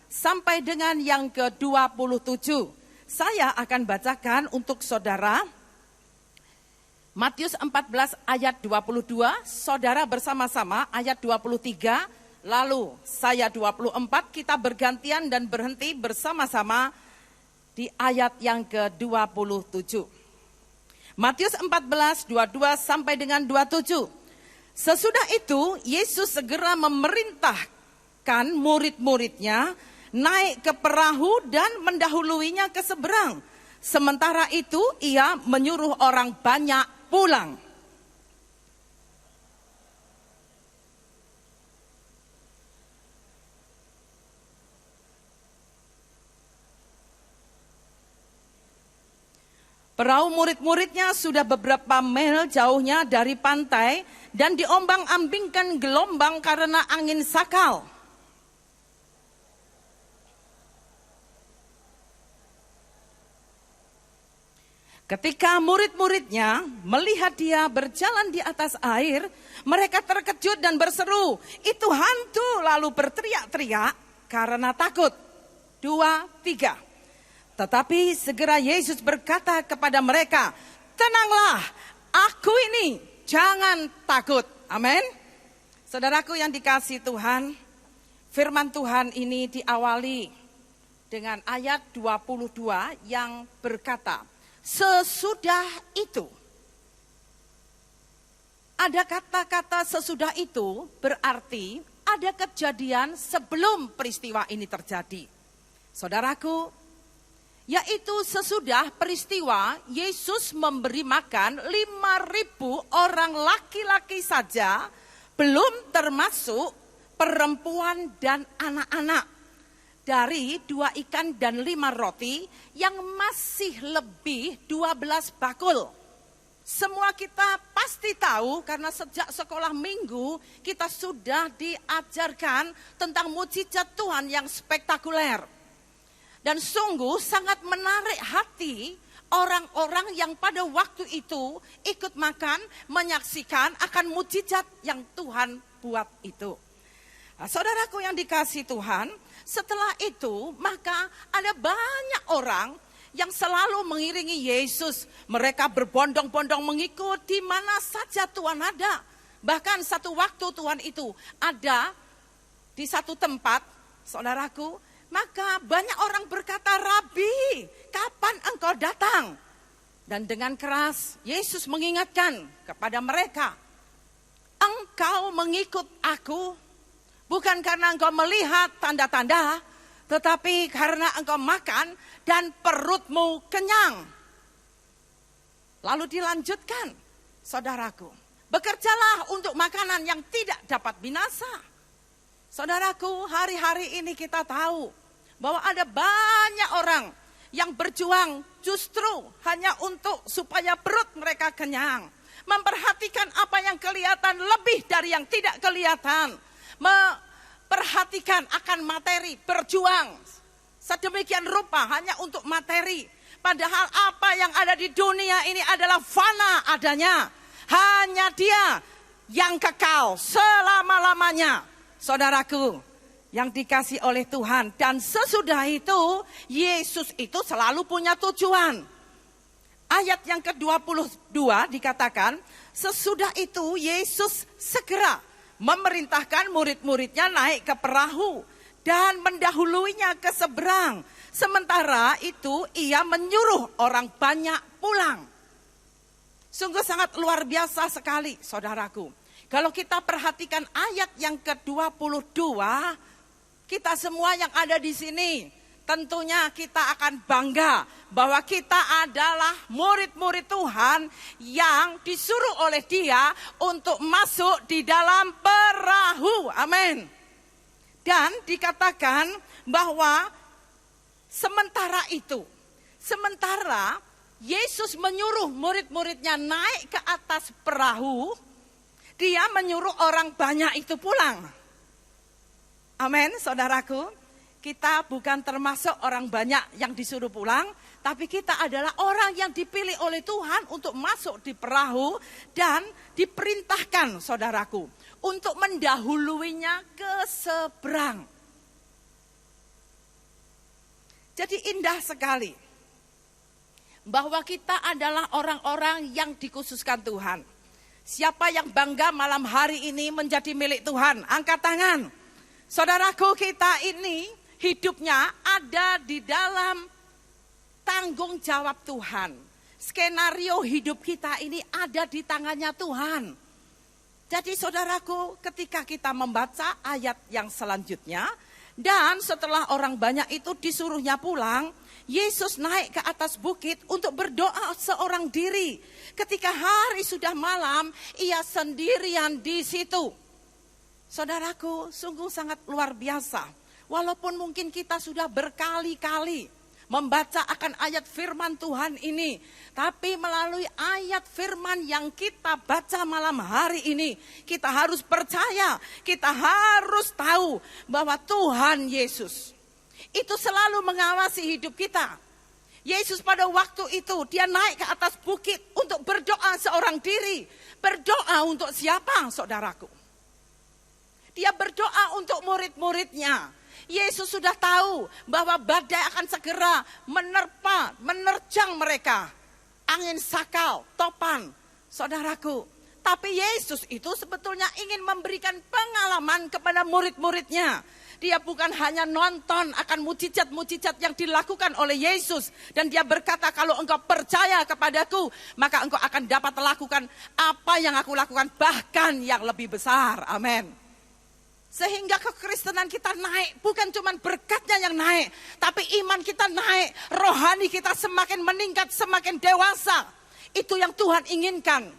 sampai dengan yang ke-27. Saya akan bacakan untuk saudara. Matius 14 ayat 22, saudara bersama-sama ayat 23, lalu saya 24, kita bergantian dan berhenti bersama-sama di ayat yang ke-27. Matius 14, 22 sampai dengan 27. Sesudah itu, Yesus segera memerintahkan murid-muridnya naik ke perahu dan mendahuluinya ke seberang. Sementara itu, ia menyuruh orang banyak pulang. Perahu murid-muridnya sudah beberapa mil jauhnya dari pantai dan diombang-ambingkan gelombang karena angin sakal. Ketika murid-muridnya melihat dia berjalan di atas air, mereka terkejut dan berseru, "Itu hantu!" lalu berteriak-teriak karena takut. 2, 3. Tetapi segera Yesus berkata kepada mereka, "Tenanglah, aku ini, jangan takut." Amin. Saudaraku yang dikasihi Tuhan, firman Tuhan ini diawali dengan ayat 22 yang berkata, sesudah itu. Ada kata-kata sesudah itu berarti ada kejadian sebelum peristiwa ini terjadi. Saudaraku, yaitu sesudah peristiwa Yesus memberi makan 5.000 orang laki-laki saja, belum termasuk perempuan dan anak-anak. Dari 2 ikan dan 5 roti yang masih lebih 12 bakul. Semua kita pasti tahu karena sejak sekolah minggu kita sudah diajarkan tentang mukjizat Tuhan yang spektakuler. Dan sungguh sangat menarik hati orang-orang yang pada waktu itu ikut makan, menyaksikan akan mukjizat yang Tuhan buat itu. Nah, saudaraku yang dikasihi Tuhan, setelah itu maka ada banyak orang yang selalu mengiringi Yesus. Mereka berbondong-bondong mengikut di mana saja Tuhan ada. Bahkan satu waktu Tuhan itu ada di satu tempat, saudaraku, maka banyak orang berkata, "Rabi, kapan engkau datang?" Dan dengan keras Yesus mengingatkan kepada mereka, "Engkau mengikut aku bukan karena engkau melihat tanda-tanda, tetapi karena engkau makan dan perutmu kenyang." Lalu dilanjutkan, saudaraku, bekerjalah untuk makanan yang tidak dapat binasa. Saudaraku, hari-hari ini kita tahu bahwa ada banyak orang yang berjuang justru hanya untuk supaya perut mereka kenyang. Memperhatikan apa yang kelihatan lebih dari yang tidak kelihatan. Memperhatikan akan materi, berjuang sedemikian rupa hanya untuk materi. Padahal apa yang ada di dunia ini adalah fana adanya. Hanya Dia yang kekal selama-lamanya. Saudaraku yang dikasih oleh Tuhan. Dan sesudah itu Yesus itu selalu punya tujuan. Ayat yang ke-22 dikatakan, sesudah itu Yesus segera memerintahkan murid-muridnya naik ke perahu dan mendahuluinya ke seberang. Sementara itu ia menyuruh orang banyak pulang. Sungguh sangat luar biasa sekali, saudaraku. Kalau kita perhatikan ayat yang ke-22, kita semua yang ada di sini, tentunya kita akan bangga bahwa kita adalah murid-murid Tuhan yang disuruh oleh Dia untuk masuk di dalam perahu. Amin. Dan dikatakan bahwa sementara Yesus menyuruh murid-muridnya naik ke atas perahu, Dia menyuruh orang banyak itu pulang. Amin, saudaraku. Kita bukan termasuk orang banyak yang disuruh pulang, tapi kita adalah orang yang dipilih oleh Tuhan untuk masuk di perahu dan diperintahkan, saudaraku, untuk mendahuluinya ke seberang. Jadi indah sekali bahwa kita adalah orang-orang yang dikhususkan Tuhan. Siapa yang bangga malam hari ini menjadi milik Tuhan? Angkat tangan. Saudaraku, kita ini hidupnya ada di dalam tanggung jawab Tuhan. Skenario hidup kita ini ada di tangannya Tuhan. Jadi saudaraku, ketika kita membaca ayat yang selanjutnya, dan setelah orang banyak itu disuruhnya pulang, Yesus naik ke atas bukit untuk berdoa seorang diri. Ketika hari sudah malam, ia sendirian di situ. Saudaraku, sungguh sangat luar biasa. Walaupun mungkin kita sudah berkali-kali membaca akan ayat firman Tuhan ini, tapi melalui ayat firman yang kita baca malam hari ini, kita harus percaya, kita harus tahu bahwa Tuhan Yesus itu selalu mengawasi hidup kita. Yesus pada waktu itu dia naik ke atas bukit untuk berdoa seorang diri. Berdoa untuk siapa, saudaraku? Dia berdoa untuk murid-muridnya. Yesus sudah tahu bahwa badai akan segera menerjang mereka. Angin sakal, topan, saudaraku. Tapi Yesus itu sebetulnya ingin memberikan pengalaman kepada murid-muridnya. Dia bukan hanya nonton akan mujizat-mujizat yang dilakukan oleh Yesus. Dan dia berkata, kalau engkau percaya kepadaku, maka engkau akan dapat lakukan apa yang aku lakukan, bahkan yang lebih besar. Amin. Sehingga kekristenan kita naik, bukan cuma berkatnya yang naik, tapi iman kita naik, rohani kita semakin meningkat, semakin dewasa. Itu yang Tuhan inginkan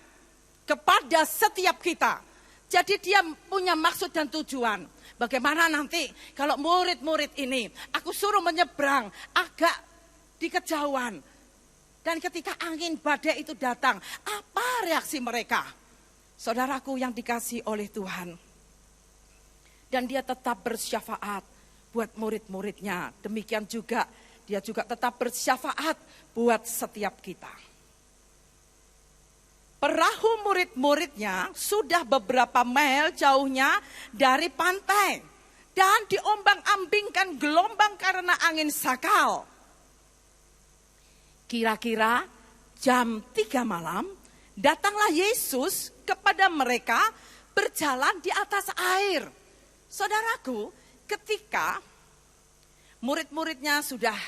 kepada setiap kita. Jadi dia punya maksud dan tujuan. Bagaimana nanti kalau murid-murid ini, aku suruh menyeberang agak di kejauhan. Dan ketika angin badai itu datang, apa reaksi mereka? Saudaraku yang dikasihi oleh Tuhan. Dan dia tetap bersyafaat buat murid-muridnya. Demikian juga dia juga tetap bersyafaat buat setiap kita. Perahu murid-muridnya sudah beberapa mil jauhnya dari pantai. Dan diombang-ambingkan gelombang karena angin sakal. Kira-kira jam 3 malam datanglah Yesus kepada mereka berjalan di atas air. Saudaraku, ketika murid-muridnya sudah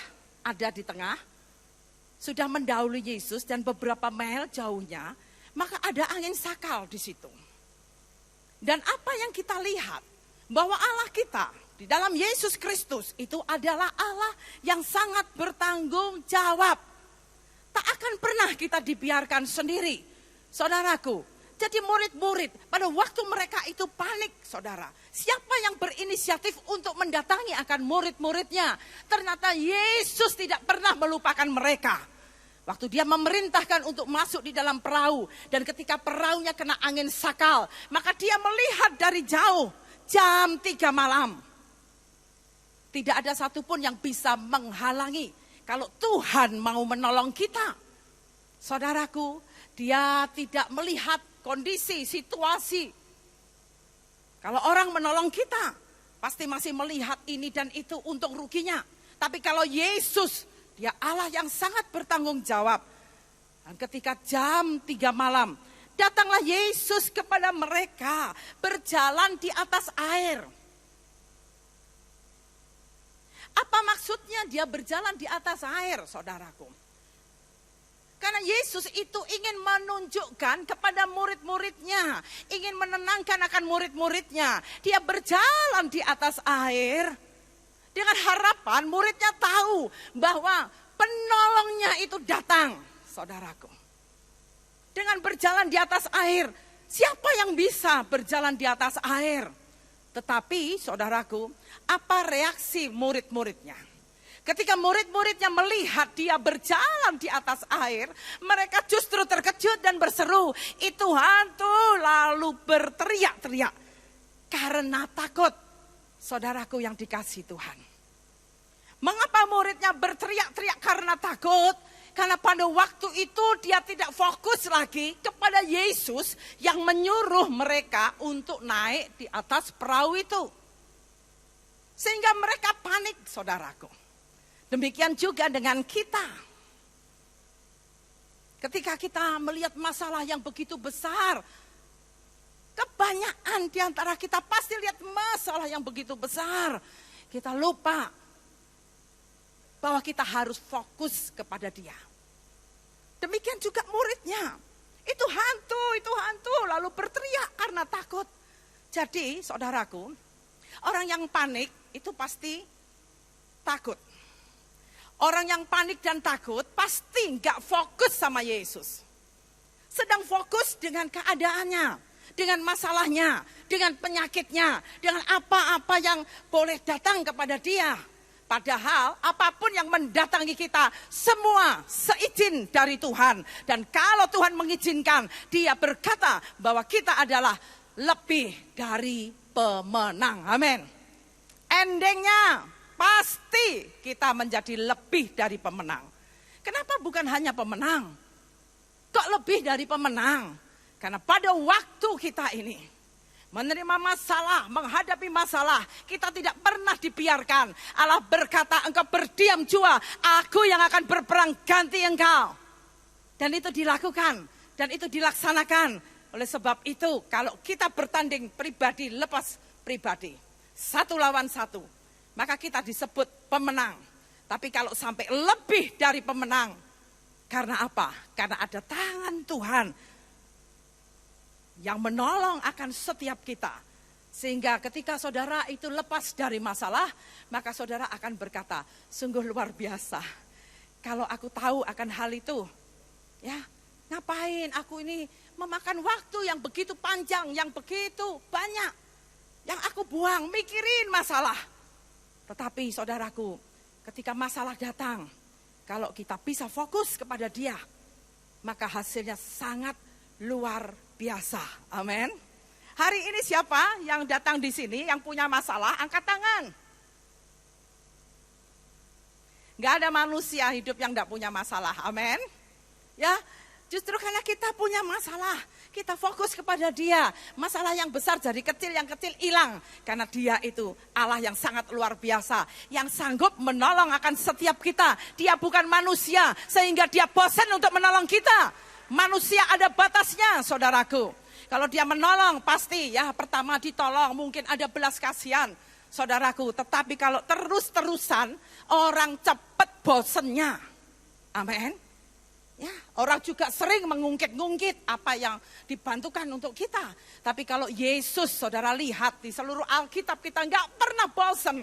ada di tengah, sudah mendahului Yesus dan beberapa mil jauhnya, maka ada angin sakal di situ. Dan apa yang kita lihat, bahwa Allah kita di dalam Yesus Kristus itu adalah Allah yang sangat bertanggung jawab. Tak akan pernah kita dibiarkan sendiri, saudaraku. Jadi murid-murid pada waktu mereka itu panik, saudara. Siapa yang berinisiatif untuk mendatangi akan murid-muridnya? Ternyata Yesus tidak pernah melupakan mereka. Waktu dia memerintahkan untuk masuk di dalam perahu. Dan ketika perahunya kena angin sakal, maka dia melihat dari jauh jam 3 malam. Tidak ada satupun yang bisa menghalangi kalau Tuhan mau menolong kita. Saudaraku, dia tidak melihat kondisi, situasi. Kalau orang menolong kita, pasti masih melihat ini dan itu untung ruginya. Tapi kalau Yesus, dia Allah yang sangat bertanggung jawab. Dan ketika jam 3 malam, datanglah Yesus kepada mereka berjalan di atas air. Apa maksudnya dia berjalan di atas air, saudaraku? Karena Yesus itu ingin menunjukkan kepada murid-muridnya, ingin menenangkan akan murid-muridnya. Dia berjalan di atas air dengan harapan muridnya tahu bahwa penolongnya itu datang, saudaraku. Dengan berjalan di atas air, siapa yang bisa berjalan di atas air? Tetapi saudaraku, apa reaksi murid-muridnya? Ketika murid-muridnya melihat dia berjalan di atas air, mereka justru terkejut dan berseru, "Itu hantu!" Lalu berteriak-teriak karena takut. Saudaraku yang dikasihi Tuhan. Mengapa muridnya berteriak-teriak karena takut? Karena pada waktu itu dia tidak fokus lagi kepada Yesus yang menyuruh mereka untuk naik di atas perahu itu. Sehingga mereka panik, saudaraku. Demikian juga dengan kita. Ketika kita melihat masalah yang begitu besar, kebanyakan di antara kita pasti lihat masalah yang begitu besar. Kita lupa bahwa kita harus fokus kepada Dia. Demikian juga muridnya. Itu hantu, lalu berteriak karena takut. Jadi, saudaraku, orang yang panik itu pasti takut. Orang yang panik dan takut pasti nggak fokus sama Yesus. Sedang fokus dengan keadaannya, dengan masalahnya, dengan penyakitnya, dengan apa-apa yang boleh datang kepada dia. Padahal apapun yang mendatangi kita, semua seizin dari Tuhan. Dan kalau Tuhan mengizinkan, Dia berkata bahwa kita adalah lebih dari pemenang. Amin. Endingnya pasti kita menjadi lebih dari pemenang. Kenapa bukan hanya pemenang? Kok lebih dari pemenang? Karena pada waktu kita ini menerima masalah, menghadapi masalah, kita tidak pernah dibiarkan. Allah berkata, "Engkau berdiam jua, aku yang akan berperang ganti engkau." Dan itu dilakukan, dan itu dilaksanakan. Oleh sebab itu, kalau kita bertanding pribadi lepas pribadi, 1 lawan 1, maka kita disebut pemenang. Tapi kalau sampai lebih dari pemenang, karena apa? Karena ada tangan Tuhan yang menolong akan setiap kita. Sehingga ketika saudara itu lepas dari masalah, maka saudara akan berkata, "Sungguh luar biasa. Kalau aku tahu akan hal itu, ya ngapain aku ini memakan waktu yang begitu panjang, yang begitu banyak, yang aku buang mikirin masalah." Tetapi saudaraku, ketika masalah datang, kalau kita bisa fokus kepada Dia, maka hasilnya sangat luar biasa. Amin. Hari ini siapa yang datang di sini yang punya masalah? Angkat tangan. Gak ada manusia hidup yang gak punya masalah. Amin. Ya, justru karena kita punya masalah, kita fokus kepada Dia. Masalah yang besar dari kecil, yang kecil hilang. Karena Dia itu Allah yang sangat luar biasa, yang sanggup menolong akan setiap kita. Dia bukan manusia sehingga Dia bosan untuk menolong kita. Manusia ada batasnya, saudaraku. Kalau Dia menolong pasti ya pertama ditolong, mungkin ada belas kasihan, saudaraku. Tetapi kalau terus-terusan orang cepat bosennya. Amin. Ya, orang juga sering mengungkit-ungkit apa yang dibantukan untuk kita. Tapi kalau Yesus, saudara lihat di seluruh Alkitab, kita nggak pernah bosen.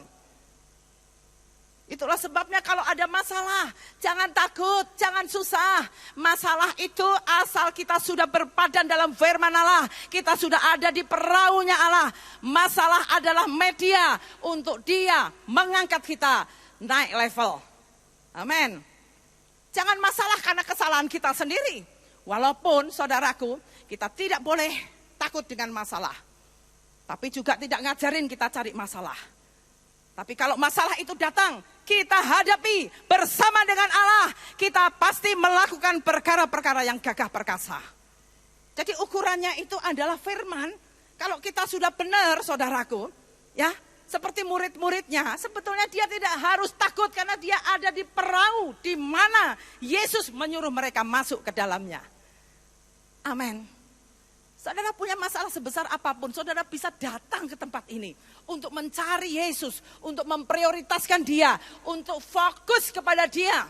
Itulah sebabnya kalau ada masalah, jangan takut, jangan susah. Masalah itu asal kita sudah berpadan dalam firman Allah, kita sudah ada di perahunya Allah. Masalah adalah media untuk Dia mengangkat kita naik level. Amin. Jangan masalah karena kesalahan kita sendiri. Walaupun saudaraku, kita tidak boleh takut dengan masalah. Tapi juga tidak ngajarin kita cari masalah. Tapi kalau masalah itu datang, kita hadapi bersama dengan Allah. Kita pasti melakukan perkara-perkara yang gagah perkasa. Jadi ukurannya itu adalah firman. Kalau kita sudah benar, saudaraku, ya, seperti murid-muridnya, sebetulnya dia tidak harus takut karena dia ada di perahu di mana Yesus menyuruh mereka masuk ke dalamnya. Amin. Saudara punya masalah sebesar apapun, saudara bisa datang ke tempat ini untuk mencari Yesus, untuk memprioritaskan Dia, untuk fokus kepada Dia.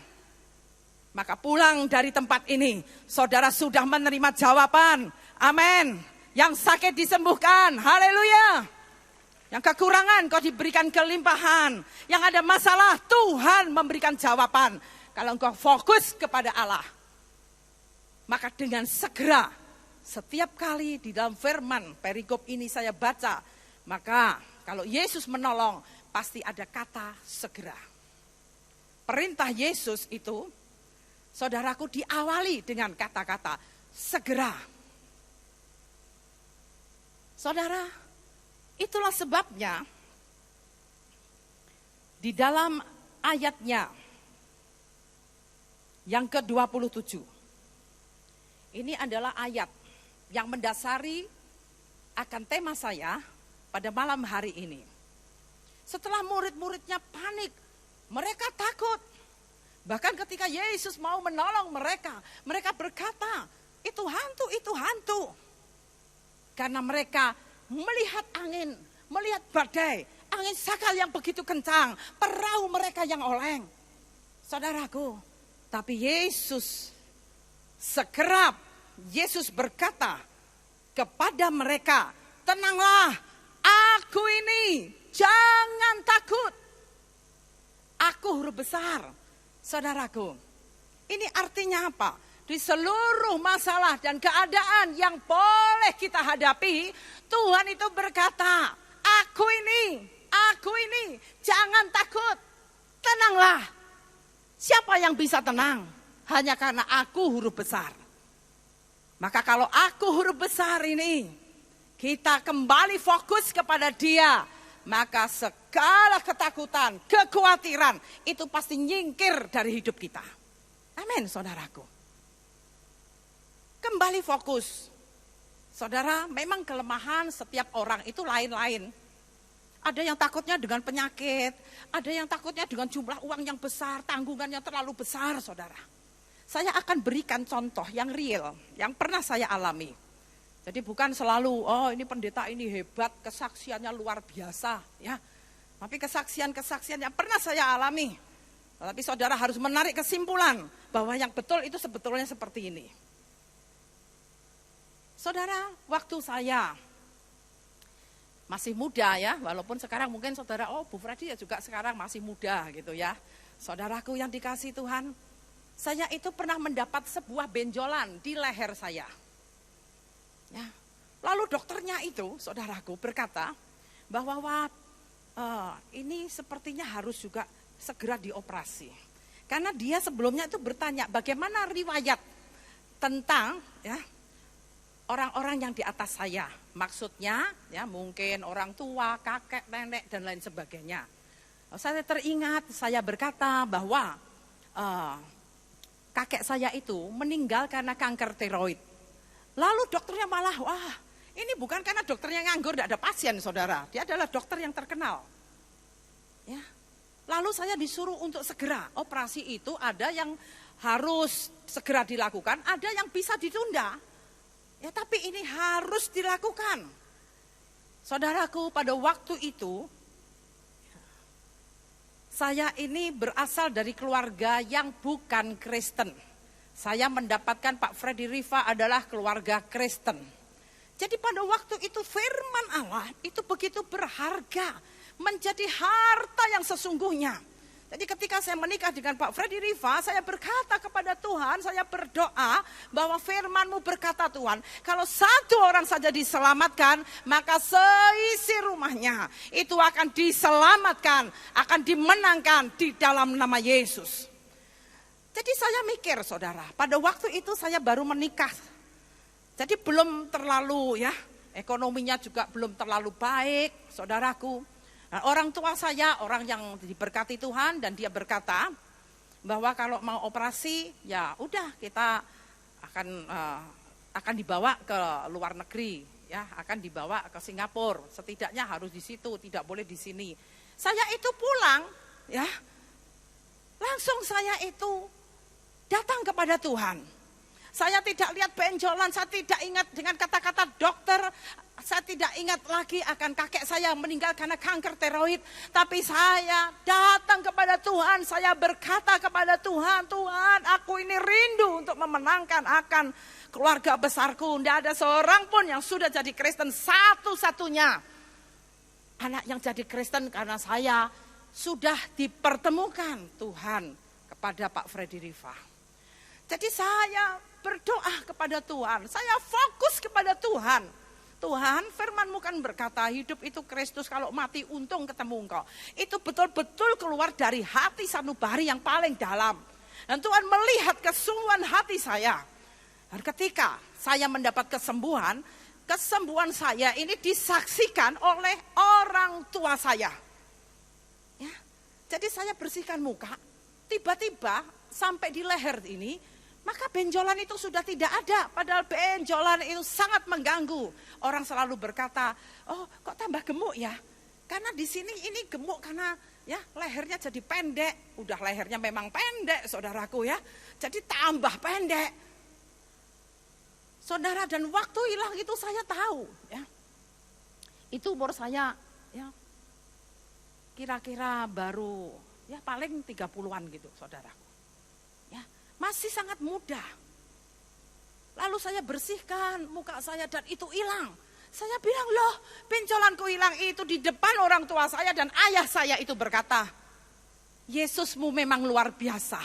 Maka pulang dari tempat ini, saudara sudah menerima jawaban. Amin. Yang sakit disembuhkan. Haleluya. Yang kekurangan kau diberikan kelimpahan. Yang ada masalah, Tuhan memberikan jawaban. Kalau engkau fokus kepada Allah, maka dengan segera, setiap kali di dalam firman perikop ini saya baca, maka kalau Yesus menolong, pasti ada kata segera. Perintah Yesus itu, saudaraku, diawali dengan kata-kata segera. Saudara, itulah sebabnya di dalam ayatnya yang ke-27, ini adalah ayat yang mendasari akan tema saya pada malam hari ini. Setelah murid-muridnya panik, mereka takut. Bahkan ketika Yesus mau menolong mereka, mereka berkata, itu hantu. Karena mereka melihat angin, melihat badai, angin sakal yang begitu kencang, perahu mereka yang oleng. Saudaraku, tapi Yesus segera Yesus berkata kepada mereka, tenanglah, aku ini, jangan takut. Aku huruf besar. Saudaraku, ini artinya apa? Di seluruh masalah dan keadaan yang boleh kita hadapi, Tuhan itu berkata, aku ini, jangan takut. Tenanglah. Siapa yang bisa tenang? Hanya karena aku huruf besar. Maka kalau aku huruf besar ini, kita kembali fokus kepada Dia, maka segala ketakutan, kekhawatiran, itu pasti nyingkir dari hidup kita. Amin, saudaraku. Kembali fokus. Saudara, memang kelemahan setiap orang itu lain-lain. Ada yang takutnya dengan penyakit, ada yang takutnya dengan jumlah uang yang besar, tanggungan yang terlalu besar, saudara. Saya akan berikan contoh yang real, yang pernah saya alami. Jadi bukan selalu, oh ini pendeta ini hebat, kesaksiannya luar biasa. Ya. Tapi kesaksian-kesaksian yang pernah saya alami. Tapi saudara harus menarik kesimpulan bahwa yang betul itu sebetulnya seperti ini. Saudara, waktu saya masih muda ya, walaupun sekarang mungkin saudara, oh Bu Fredi ya juga sekarang masih muda gitu ya. Saudaraku yang dikasihi Tuhan, saya itu pernah mendapat sebuah benjolan di leher saya. Ya. Lalu dokternya itu, saudaraku, berkata bahwa ini sepertinya harus juga segera dioperasi. Karena dia sebelumnya itu bertanya bagaimana riwayat tentang ya orang-orang yang di atas saya. Maksudnya ya mungkin orang tua, kakek, nenek dan lain sebagainya. Saya teringat, saya berkata bahwa kakek saya itu meninggal karena kanker tiroid. Lalu dokternya malah, wah ini bukan karena dokternya nganggur, tidak ada pasien saudara. Dia adalah dokter yang terkenal. Ya. Lalu saya disuruh untuk segera, operasi itu ada yang harus segera dilakukan, ada yang bisa ditunda. Ya tapi ini harus dilakukan. Saudaraku, pada waktu itu, saya ini berasal dari keluarga yang bukan Kristen. Saya mendapatkan Pak Fredi Riva adalah keluarga Kristen. Jadi pada waktu itu firman Allah itu begitu berharga. Menjadi harta yang sesungguhnya. Jadi ketika saya menikah dengan Pak Fredi Riva, saya berkata kepada Tuhan, saya berdoa bahwa firman-Mu berkata Tuhan, kalau satu orang saja diselamatkan, maka seisi rumahnya itu akan diselamatkan, akan dimenangkan di dalam nama Yesus. Jadi saya mikir saudara, pada waktu itu saya baru menikah. Jadi belum terlalu ya, ekonominya juga belum terlalu baik saudaraku. Nah, orang tua saya orang yang diberkati Tuhan dan dia berkata bahwa kalau mau operasi ya udah kita akan dibawa ke luar negeri, ya akan dibawa ke Singapura, setidaknya harus di situ, tidak boleh di sini. Saya itu pulang, ya langsung saya itu datang kepada Tuhan. Saya tidak lihat benjolan, saya tidak ingat dengan kata-kata dokter, saya tidak ingat lagi akan kakek saya yang meninggal karena kanker tiroid. Tapi saya datang kepada Tuhan, saya berkata kepada Tuhan, Tuhan aku ini rindu untuk memenangkan akan keluarga besarku. Tidak ada seorang pun yang sudah jadi Kristen, satu-satunya anak yang jadi Kristen karena saya sudah dipertemukan Tuhan kepada Pak Freddy Riva. Jadi saya berdoa kepada Tuhan, saya fokus kepada Tuhan. Tuhan, firman-Mu kan berkata hidup itu Kristus, kalau mati untung ketemu Engkau. Itu betul-betul keluar dari hati sanubari yang paling dalam. Dan Tuhan melihat kesungguhan hati saya. Dan ketika saya mendapat kesembuhan, kesembuhan saya ini disaksikan oleh orang tua saya. Ya, jadi saya bersihkan muka, tiba-tiba sampai di leher ini, maka benjolan itu sudah tidak ada. Padahal benjolan itu sangat mengganggu. Orang selalu berkata, oh kok tambah gemuk ya? Karena di sini ini gemuk karena ya lehernya jadi pendek. Udah lehernya memang pendek saudaraku ya. Jadi tambah pendek. Saudara, dan waktu hilang itu saya tahu ya. Itu umur saya ya kira-kira baru ya paling 30-an gitu saudaraku. Masih sangat muda. Lalu saya bersihkan muka saya dan itu hilang. Saya bilang, loh benjolanku hilang itu di depan orang tua saya dan ayah saya itu berkata, Yesusmu memang luar biasa.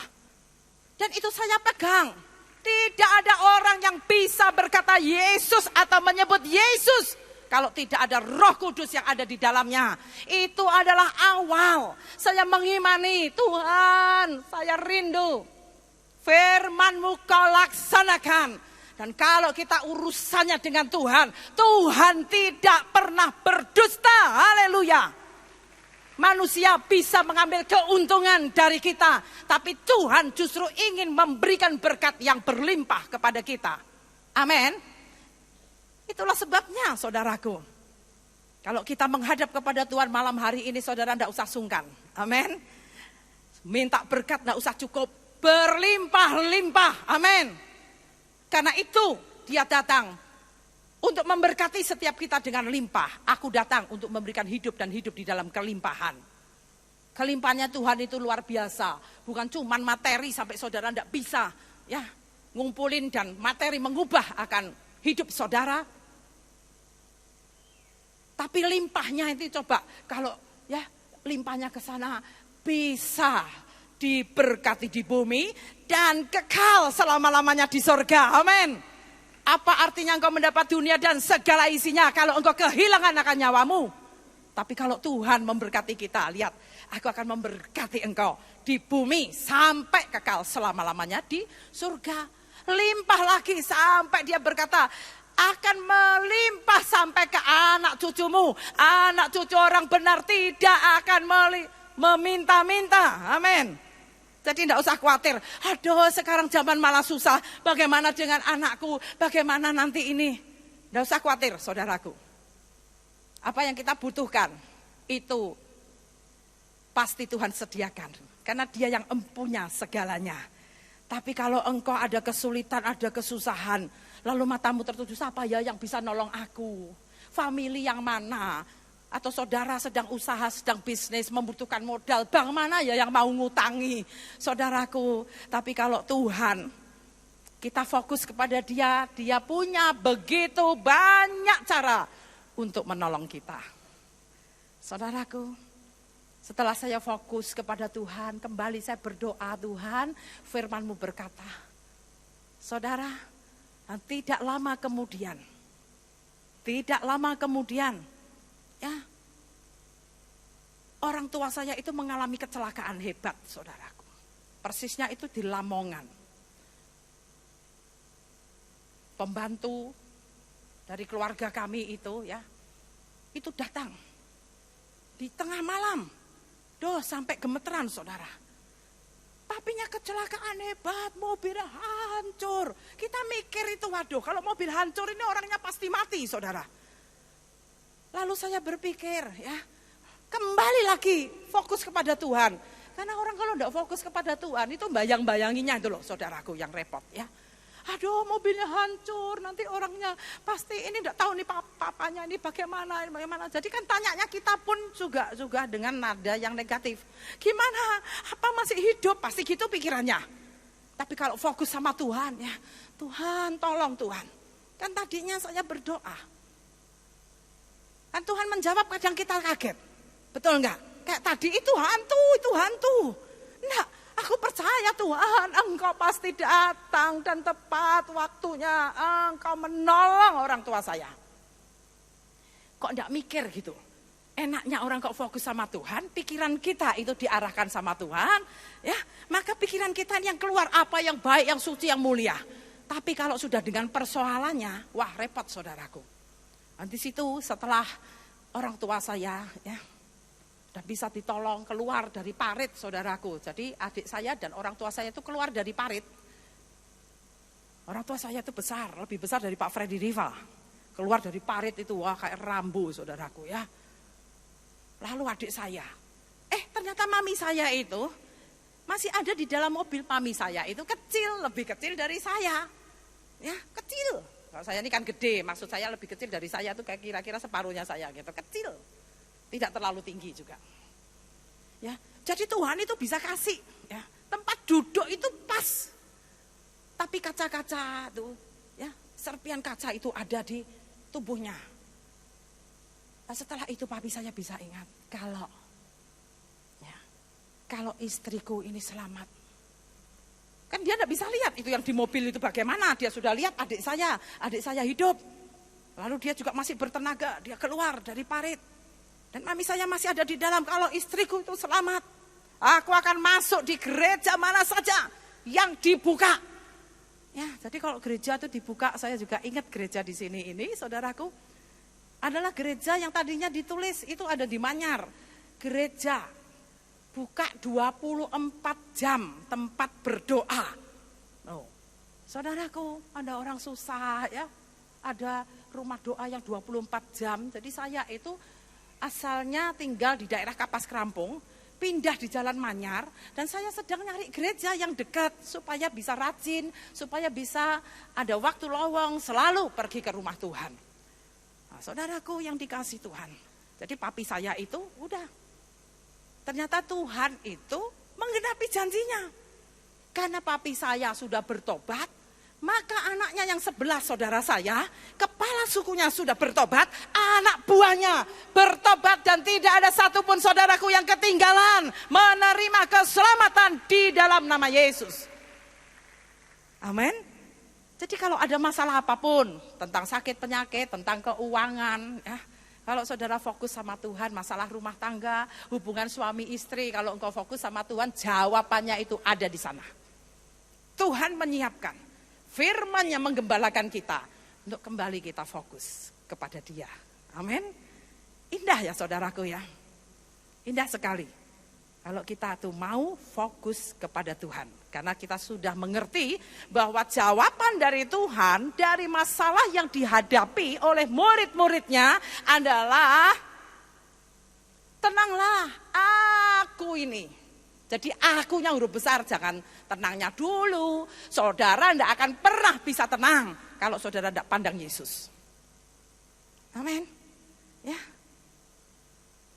Dan itu saya pegang. Tidak ada orang yang bisa berkata Yesus atau menyebut Yesus kalau tidak ada Roh Kudus yang ada di dalamnya. Itu adalah awal saya mengimani, Tuhan saya rindu firman-Mu Kau laksanakan. Dan kalau kita urusannya dengan Tuhan, Tuhan tidak pernah berdusta. Haleluya. Manusia bisa mengambil keuntungan dari kita, tapi Tuhan justru ingin memberikan berkat yang berlimpah kepada kita. Amin. Itulah sebabnya saudaraku, kalau kita menghadap kepada Tuhan malam hari ini, saudara tidak usah sungkan. Amin. Minta berkat tidak usah cukup, berlimpah-limpah. Amin. Karena itu dia datang untuk memberkati setiap kita dengan limpah. Aku datang untuk memberikan hidup dan hidup di dalam kelimpahan. Kelimpahannya Tuhan itu luar biasa. Bukan cuma materi sampai saudara tidak bisa ya ngumpulin dan materi mengubah akan hidup saudara. Tapi limpahnya itu coba kalau ya limpahnya ke sana bisa diberkati di bumi dan kekal selama-lamanya di sorga. Amin. Apa artinya engkau mendapat dunia dan segala isinya kalau engkau kehilangan akan nyawamu? Tapi kalau Tuhan memberkati kita, lihat, aku akan memberkati engkau di bumi sampai kekal selama-lamanya di surga. Limpah lagi sampai dia berkata, akan melimpah sampai ke anak cucumu. Anak cucu orang benar tidak akan meminta-minta. Amin. Jadi tidak usah khawatir, aduh sekarang zaman malah susah, bagaimana dengan anakku, bagaimana nanti ini. Tidak usah khawatir saudaraku. Apa yang kita butuhkan, itu pasti Tuhan sediakan. Karena dia yang empunya segalanya. Tapi kalau engkau ada kesulitan, ada kesusahan, lalu matamu tertuju, siapa ya yang bisa nolong aku? Famili yang mana? Atau saudara sedang usaha, sedang bisnis, membutuhkan modal, bank mana ya yang mau ngutangi saudaraku. Tapi kalau Tuhan, kita fokus kepada dia, dia punya begitu banyak cara untuk menolong kita. Saudaraku, setelah saya fokus kepada Tuhan, kembali saya berdoa, Tuhan firman-Mu berkata, saudara, tidak lama kemudian, ya, orang tua saya itu mengalami kecelakaan hebat, saudaraku. Persisnya itu di Lamongan. Pembantu dari keluarga kami itu, ya, itu datang Di tengah malam. Sampai gemeteran saudara. Papinya kecelakaan hebat, mobilnya hancur. Kita mikir itu, waduh kalau mobil hancur ini orangnya pasti mati saudara. Lalu saya berpikir ya, kembali lagi fokus kepada Tuhan. Karena orang kalau tidak fokus kepada Tuhan itu bayang-bayanginya itu loh saudaraku yang repot ya. Aduh mobilnya hancur, nanti orangnya pasti ini tidak tahu nih papanya ini bagaimana. Jadi kan tanyanya kita pun juga dengan nada yang negatif. Gimana? Apa masih hidup? Pasti gitu pikirannya. Tapi kalau fokus sama Tuhan ya, Tuhan tolong Tuhan. Kan tadinya saya berdoa. Kan Tuhan menjawab, kadang kita kaget. Betul enggak? Kayak tadi itu hantu. Enggak. Aku percaya Tuhan, Engkau pasti datang dan tepat waktunya Engkau menolong orang tua saya. Kok enggak mikir gitu? Enaknya orang kok fokus sama Tuhan, pikiran kita itu diarahkan sama Tuhan, ya. Maka pikiran kita yang keluar apa yang baik, yang suci, yang mulia. Tapi kalau sudah dengan persoalannya, wah repot saudaraku. Nanti situ setelah orang tua saya, ya. Dan bisa ditolong keluar dari parit saudaraku. Jadi adik saya dan orang tua saya itu keluar dari parit. Orang tua saya itu besar, lebih besar dari Pak Freddy Rival. Keluar dari parit itu wah kayak Rambo saudaraku ya. Lalu adik saya, ternyata mami saya itu masih ada di dalam mobil. Mami saya itu kecil, lebih kecil dari saya. Ya kecil. Kalau saya ini kan gede, maksud saya lebih kecil dari saya tuh kayak kira-kira separuhnya saya gitu, kecil. Tidak terlalu tinggi juga. Ya, jadi Tuhan itu bisa kasih ya, tempat duduk itu pas. Tapi kaca-kaca tuh, ya, serpian kaca itu ada di tubuhnya. Nah, setelah itu papi saya bisa ingat kalau istriku ini selamat. Kan dia tidak bisa lihat itu yang di mobil itu bagaimana. Dia sudah lihat adik saya hidup. Lalu dia juga masih bertenaga, dia keluar dari parit. Dan mami saya masih ada di dalam. Kalau istriku itu selamat, aku akan masuk di gereja mana saja yang dibuka. Ya, jadi kalau gereja itu dibuka, saya juga ingat gereja di sini ini, saudaraku, adalah gereja yang tadinya ditulis itu ada di Manyar. Gereja buka 24 jam tempat berdoa. Oh, saudaraku, ada orang susah ya, ada rumah doa yang 24 jam. Jadi saya itu asalnya tinggal di daerah Kapas Kerampung, pindah di Jalan Manyar, dan saya sedang nyari gereja yang dekat supaya bisa rajin, supaya bisa ada waktu lowong selalu pergi ke rumah Tuhan. Nah, saudaraku yang dikasih Tuhan, jadi papi saya itu udah, ternyata Tuhan itu menggenapi janjinya. Karena papi saya sudah bertobat, maka anaknya yang 11 saudara saya, kepala sukunya sudah bertobat, anak buahnya bertobat dan tidak ada satupun saudaraku yang ketinggalan menerima keselamatan di dalam nama Yesus. Amin. Jadi kalau ada masalah apapun tentang sakit penyakit, tentang keuangan, ya, kalau saudara fokus sama Tuhan, masalah rumah tangga, hubungan suami istri, kalau engkau fokus sama Tuhan, jawabannya itu ada di sana. Tuhan menyiapkan. Firman-Nya menggembalakan kita untuk kembali kita fokus kepada Dia. Amin. Indah ya saudaraku ya. Indah sekali. Kalau kita tuh mau fokus kepada Tuhan. Karena kita sudah mengerti bahwa jawaban dari Tuhan dari masalah yang dihadapi oleh murid-muridnya adalah tenanglah aku ini. Jadi akunya huruf besar, jangan tenangnya dulu. Saudara tidak akan pernah bisa tenang kalau saudara tidak pandang Yesus. Amin. Ya.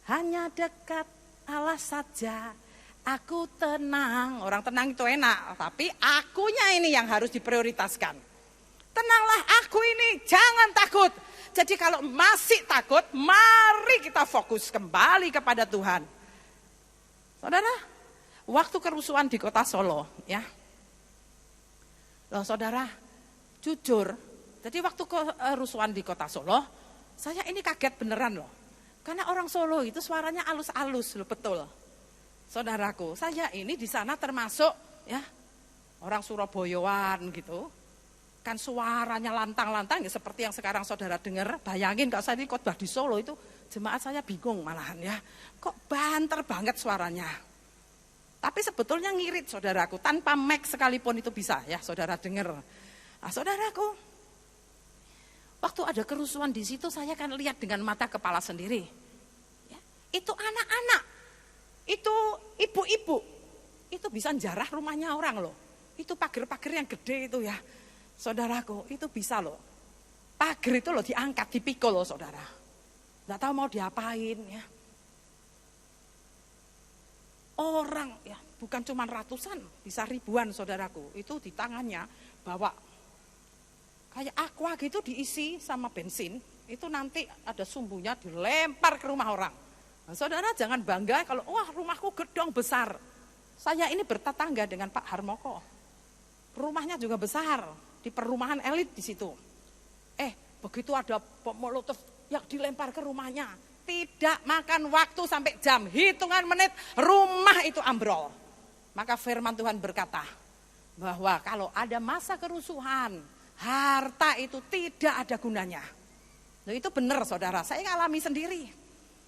Hanya dekat Allah saja aku tenang. Orang tenang itu enak, tapi akunya ini yang harus diprioritaskan. Tenanglah aku ini, jangan takut. Jadi kalau masih takut, mari kita fokus kembali kepada Tuhan. Saudara, waktu kerusuhan di kota Solo, ya. Loh saudara, jujur, jadi waktu kerusuhan di kota Solo, saya ini kaget beneran loh. Karena orang Solo itu suaranya alus-alus loh, betul. Saudaraku, saya ini di sana termasuk ya orang Surabayaan gitu. Kan suaranya lantang-lantang ya seperti yang sekarang saudara dengar. Bayangin kalau saya ini khotbah di Solo itu jemaat saya bingung malahan ya. Kok banter banget suaranya. Tapi sebetulnya ngirit saudaraku, tanpa mic sekalipun itu bisa ya saudara dengar. Nah, saudaraku, waktu ada kerusuhan di situ saya kan lihat dengan mata kepala sendiri. Ya, itu anak-anak, itu ibu-ibu, itu bisa jarah rumahnya orang loh. Itu pagar-pagar yang gede itu ya, saudaraku, itu bisa loh. Pagar itu loh diangkat, dipikul loh saudara. Nggak tahu mau diapain ya. Orang ya, bukan cuma ratusan, bisa ribuan saudaraku. Itu di tangannya bawa kayak aqua gitu diisi sama bensin. Itu nanti ada sumbunya dilempar ke rumah orang. Nah, saudara jangan bangga kalau wah rumahku gedong besar. Saya ini bertetangga dengan Pak Harmoko. Rumahnya juga besar, di perumahan elit di situ. Begitu ada bom molotov yang dilempar ke rumahnya. Tidak makan waktu sampai jam, hitungan menit rumah itu ambrol. Maka firman Tuhan berkata bahwa kalau ada masa kerusuhan, harta itu tidak ada gunanya. Nah, itu benar saudara, saya ngalami sendiri.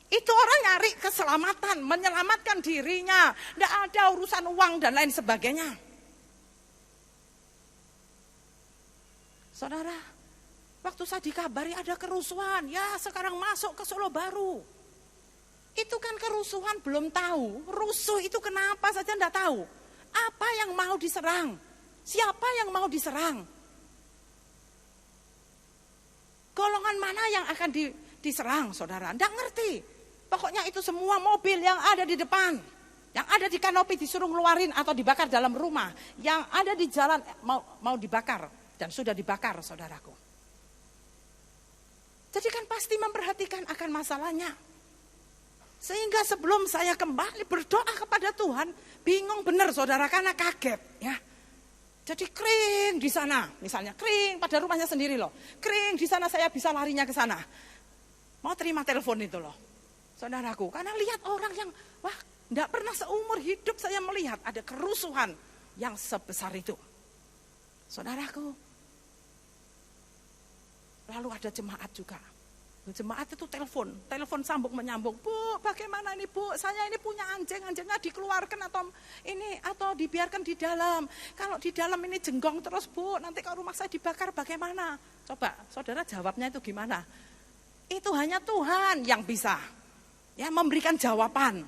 Itu orang nyari keselamatan, menyelamatkan dirinya. Tidak ada urusan uang dan lain sebagainya. Saudara, waktu saya dikabari ada kerusuhan, ya sekarang masuk ke Solo Baru. Itu kan kerusuhan belum tahu, rusuh itu kenapa saja enggak tahu. Apa yang mau diserang? Siapa yang mau diserang? Golongan mana yang akan diserang saudara? Enggak ngerti. Pokoknya itu semua mobil yang ada di depan, yang ada di kanopi disuruh ngeluarin atau dibakar dalam rumah. Yang ada di jalan mau dibakar dan sudah dibakar saudaraku. Jadi kan pasti memperhatikan akan masalahnya. Sehingga sebelum saya kembali berdoa kepada Tuhan, bingung benar saudara karena kaget ya. Jadi kering di sana, misalnya kering pada rumahnya sendiri loh. Kering di sana saya bisa larinya ke sana. Mau terima telepon itu loh. Saudaraku, karena lihat orang yang wah, enggak pernah seumur hidup saya melihat ada kerusuhan yang sebesar itu. Saudaraku, lalu ada jemaat juga. Jemaat itu telepon sambung menyambung. Bu, bagaimana ini Bu? Saya ini punya anjingnya dikeluarkan atau dibiarkan di dalam. Kalau di dalam ini jenggong terus Bu, nanti kalau rumah saya dibakar bagaimana? Coba saudara jawabnya itu gimana? Itu hanya Tuhan yang bisa ya memberikan jawaban.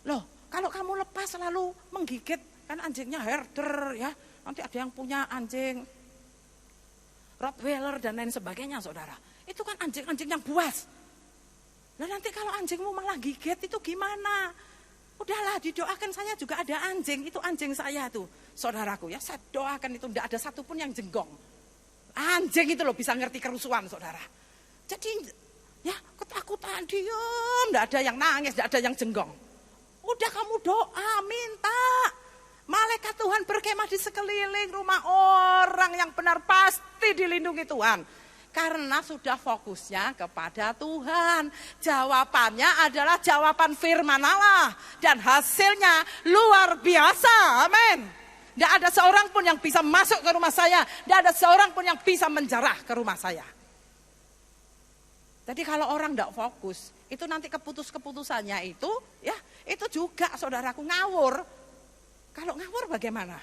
Loh, kalau kamu lepas lalu menggigit, kan anjingnya herder ya. Nanti ada yang punya anjing Rottweiler dan lain sebagainya saudara. Itu kan anjing-anjing yang buas. Nah nanti kalau anjingmu malah gigit itu gimana? Udahlah didoakan, saya juga ada anjing. Itu anjing saya tuh saudaraku ya. Saya doakan itu tidak ada satupun yang jenggong. Anjing itu loh bisa ngerti kerusuhan saudara. Jadi ya ketakutan diam. Tidak ada yang nangis, tidak ada yang jenggong. Udah kamu doa, minta. Malaikat Tuhan berkemah di sekeliling rumah orang yang benar pasti dilindungi Tuhan. Karena sudah fokusnya kepada Tuhan. Jawabannya adalah jawaban firman Allah. Dan hasilnya luar biasa. Amin. Tidak ada seorang pun yang bisa masuk ke rumah saya. Tidak ada seorang pun yang bisa menjarah ke rumah saya. Jadi kalau orang tidak fokus, itu nanti keputusannya itu, ya itu juga saudaraku ngawur. Kalau ngawur bagaimana?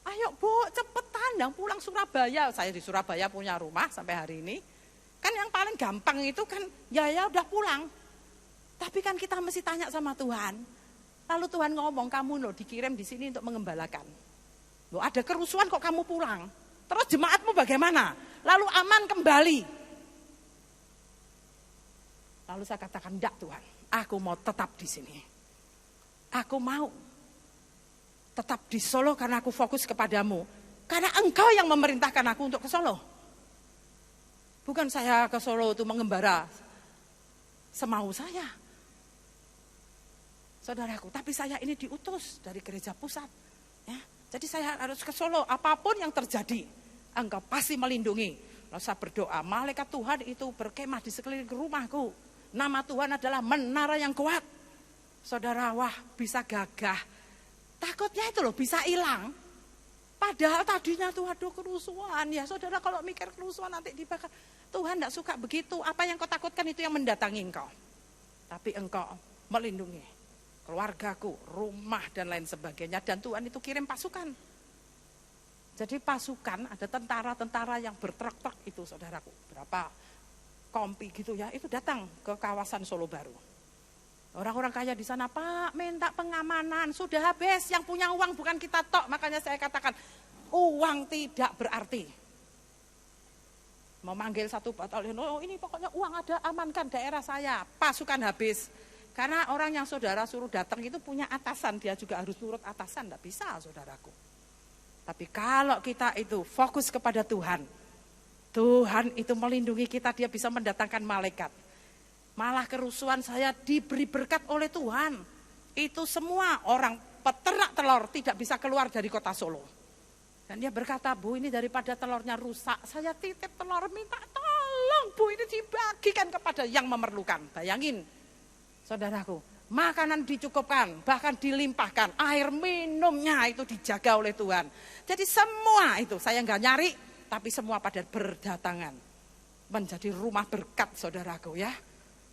Ayo Bu, cepetan dong pulang Surabaya. Saya di Surabaya punya rumah sampai hari ini. Kan yang paling gampang itu kan ya udah pulang. Tapi kan kita mesti tanya sama Tuhan. Lalu Tuhan ngomong, kamu loh dikirim di sini untuk mengembalakan. Loh ada kerusuhan kok kamu pulang. Terus jemaatmu bagaimana? Lalu aman kembali. Lalu saya katakan, enggak Tuhan, aku mau tetap di sini. Aku mau tetap di Solo karena aku fokus kepadamu. Karena engkau yang memerintahkan aku untuk ke Solo. Bukan saya ke Solo itu mengembara semau saya. Saudaraku, tapi saya ini diutus dari gereja pusat. Ya, jadi saya harus ke Solo, apapun yang terjadi, engkau pasti melindungi. Lalu saya berdoa, malaikat Tuhan itu berkemah di sekeliling rumahku. Nama Tuhan adalah menara yang kuat. Saudara, wah bisa gagah. Takutnya itu loh bisa hilang. Padahal tadinya tuh aduh kerusuhan. Ya saudara kalau mikir kerusuhan nanti dibakar. Tuhan tidak suka begitu. Apa yang kau takutkan itu yang mendatangi engkau. Tapi Engkau melindungi keluargaku, rumah dan lain sebagainya. Dan Tuhan itu kirim pasukan. Jadi pasukan, ada tentara-tentara yang bertruk-truk itu saudaraku. Berapa kompi gitu ya, itu datang ke kawasan Solo Baru. Orang-orang kaya di sana, Pak minta pengamanan, sudah habis. Yang punya uang bukan kita tok, makanya saya katakan uang tidak berarti. Mau manggil satu batalion, oh ini pokoknya uang ada, amankan daerah saya. Pasukan habis. Karena orang yang saudara suruh datang itu punya atasan, dia juga harus nurut atasan, tidak bisa saudaraku. Tapi kalau kita itu fokus kepada Tuhan, Tuhan itu melindungi kita, dia bisa mendatangkan malaikat. Malah kerusuhan saya diberi berkat oleh Tuhan. Itu semua orang peternak telur tidak bisa keluar dari kota Solo. Dan dia berkata, Bu ini daripada telurnya rusak, saya titip telur, minta tolong Bu ini dibagikan kepada yang memerlukan. Bayangin saudaraku, makanan dicukupkan, bahkan dilimpahkan, air minumnya itu dijaga oleh Tuhan. Jadi semua itu saya nggak nyari, tapi semua pada berdatangan. Menjadi rumah berkat saudaraku ya.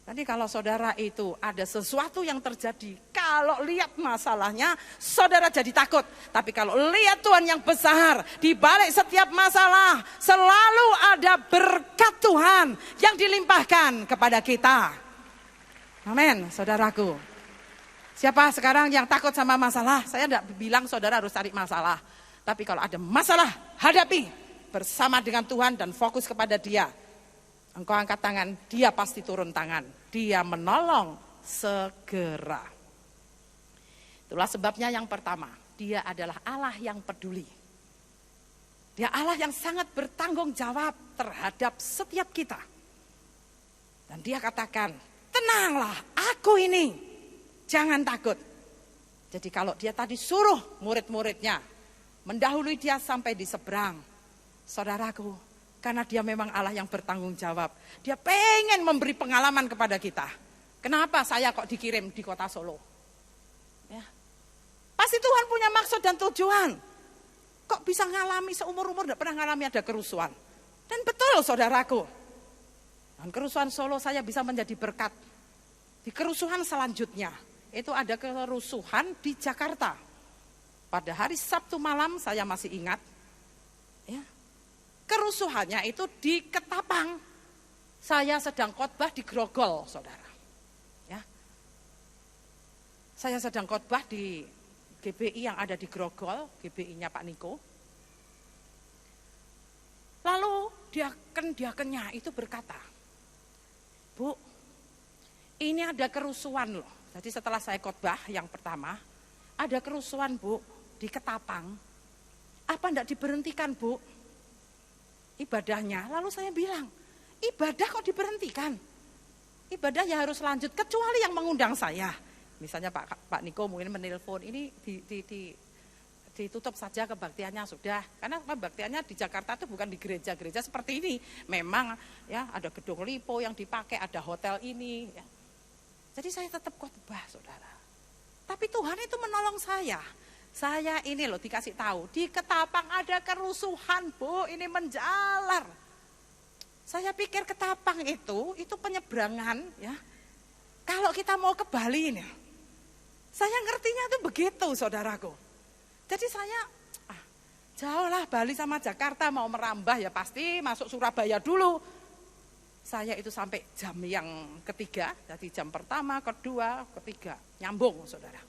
Nanti kalau saudara itu ada sesuatu yang terjadi, kalau lihat masalahnya, saudara jadi takut. Tapi kalau lihat Tuhan yang besar, di balik setiap masalah, selalu ada berkat Tuhan yang dilimpahkan kepada kita. Amin, saudaraku. Siapa sekarang yang takut sama masalah? Saya tidak bilang saudara harus cari masalah. Tapi kalau ada masalah, hadapi bersama dengan Tuhan dan fokus kepada Dia. Engkau angkat tangan, Dia pasti turun tangan. Dia menolong segera. Itulah sebabnya yang pertama, Dia adalah Allah yang peduli. Dia Allah yang sangat bertanggung jawab terhadap setiap kita. Dan Dia katakan, tenanglah, aku ini, jangan takut. Jadi kalau Dia tadi suruh murid-muridnya mendahului Dia sampai di seberang, saudaraku, karena Dia memang Allah yang bertanggung jawab. Dia pengen memberi pengalaman kepada kita. Kenapa saya kok dikirim di kota Solo? Ya. Pasti Tuhan punya maksud dan tujuan. Kok bisa ngalami seumur-umur tidak pernah ngalami ada kerusuhan. Dan betul saudaraku. Dan kerusuhan Solo saya bisa menjadi berkat. Di kerusuhan selanjutnya, itu ada kerusuhan di Jakarta. Pada hari Sabtu malam saya masih ingat. Ya. Kerusuhannya itu di Ketapang. Saya sedang khotbah di Grogol, saudara. Ya. Saya sedang khotbah di GBI yang ada di Grogol, GBI-nya Pak Niko. Lalu diaken-diakennya itu berkata, Bu, ini ada kerusuhan loh. Jadi setelah saya khotbah yang pertama, ada kerusuhan Bu di Ketapang. Apa enggak diberhentikan Bu? Ibadahnya, lalu saya bilang, ibadah kok diberhentikan? Ibadah ya harus lanjut, kecuali yang mengundang saya. Misalnya Pak Niko mungkin menelpon, ini ditutup saja kebaktiannya sudah. Karena kebaktiannya di Jakarta itu bukan di gereja-gereja seperti ini. Memang ya ada gedung lipo yang dipakai, ada hotel ini. Ya. Jadi saya tetap khotbah saudara. Tapi Tuhan itu menolong saya. Saya ini loh dikasih tahu, di Ketapang ada kerusuhan Bu, ini menjalar. Saya pikir Ketapang itu penyeberangan ya. Kalau kita mau ke Bali ini, saya ngertinya itu begitu saudaraku. Jadi saya, jauh lah Bali sama Jakarta mau merambah ya pasti masuk Surabaya dulu. Saya itu sampai jam yang ketiga, jadi jam pertama, kedua, ketiga, nyambung saudara.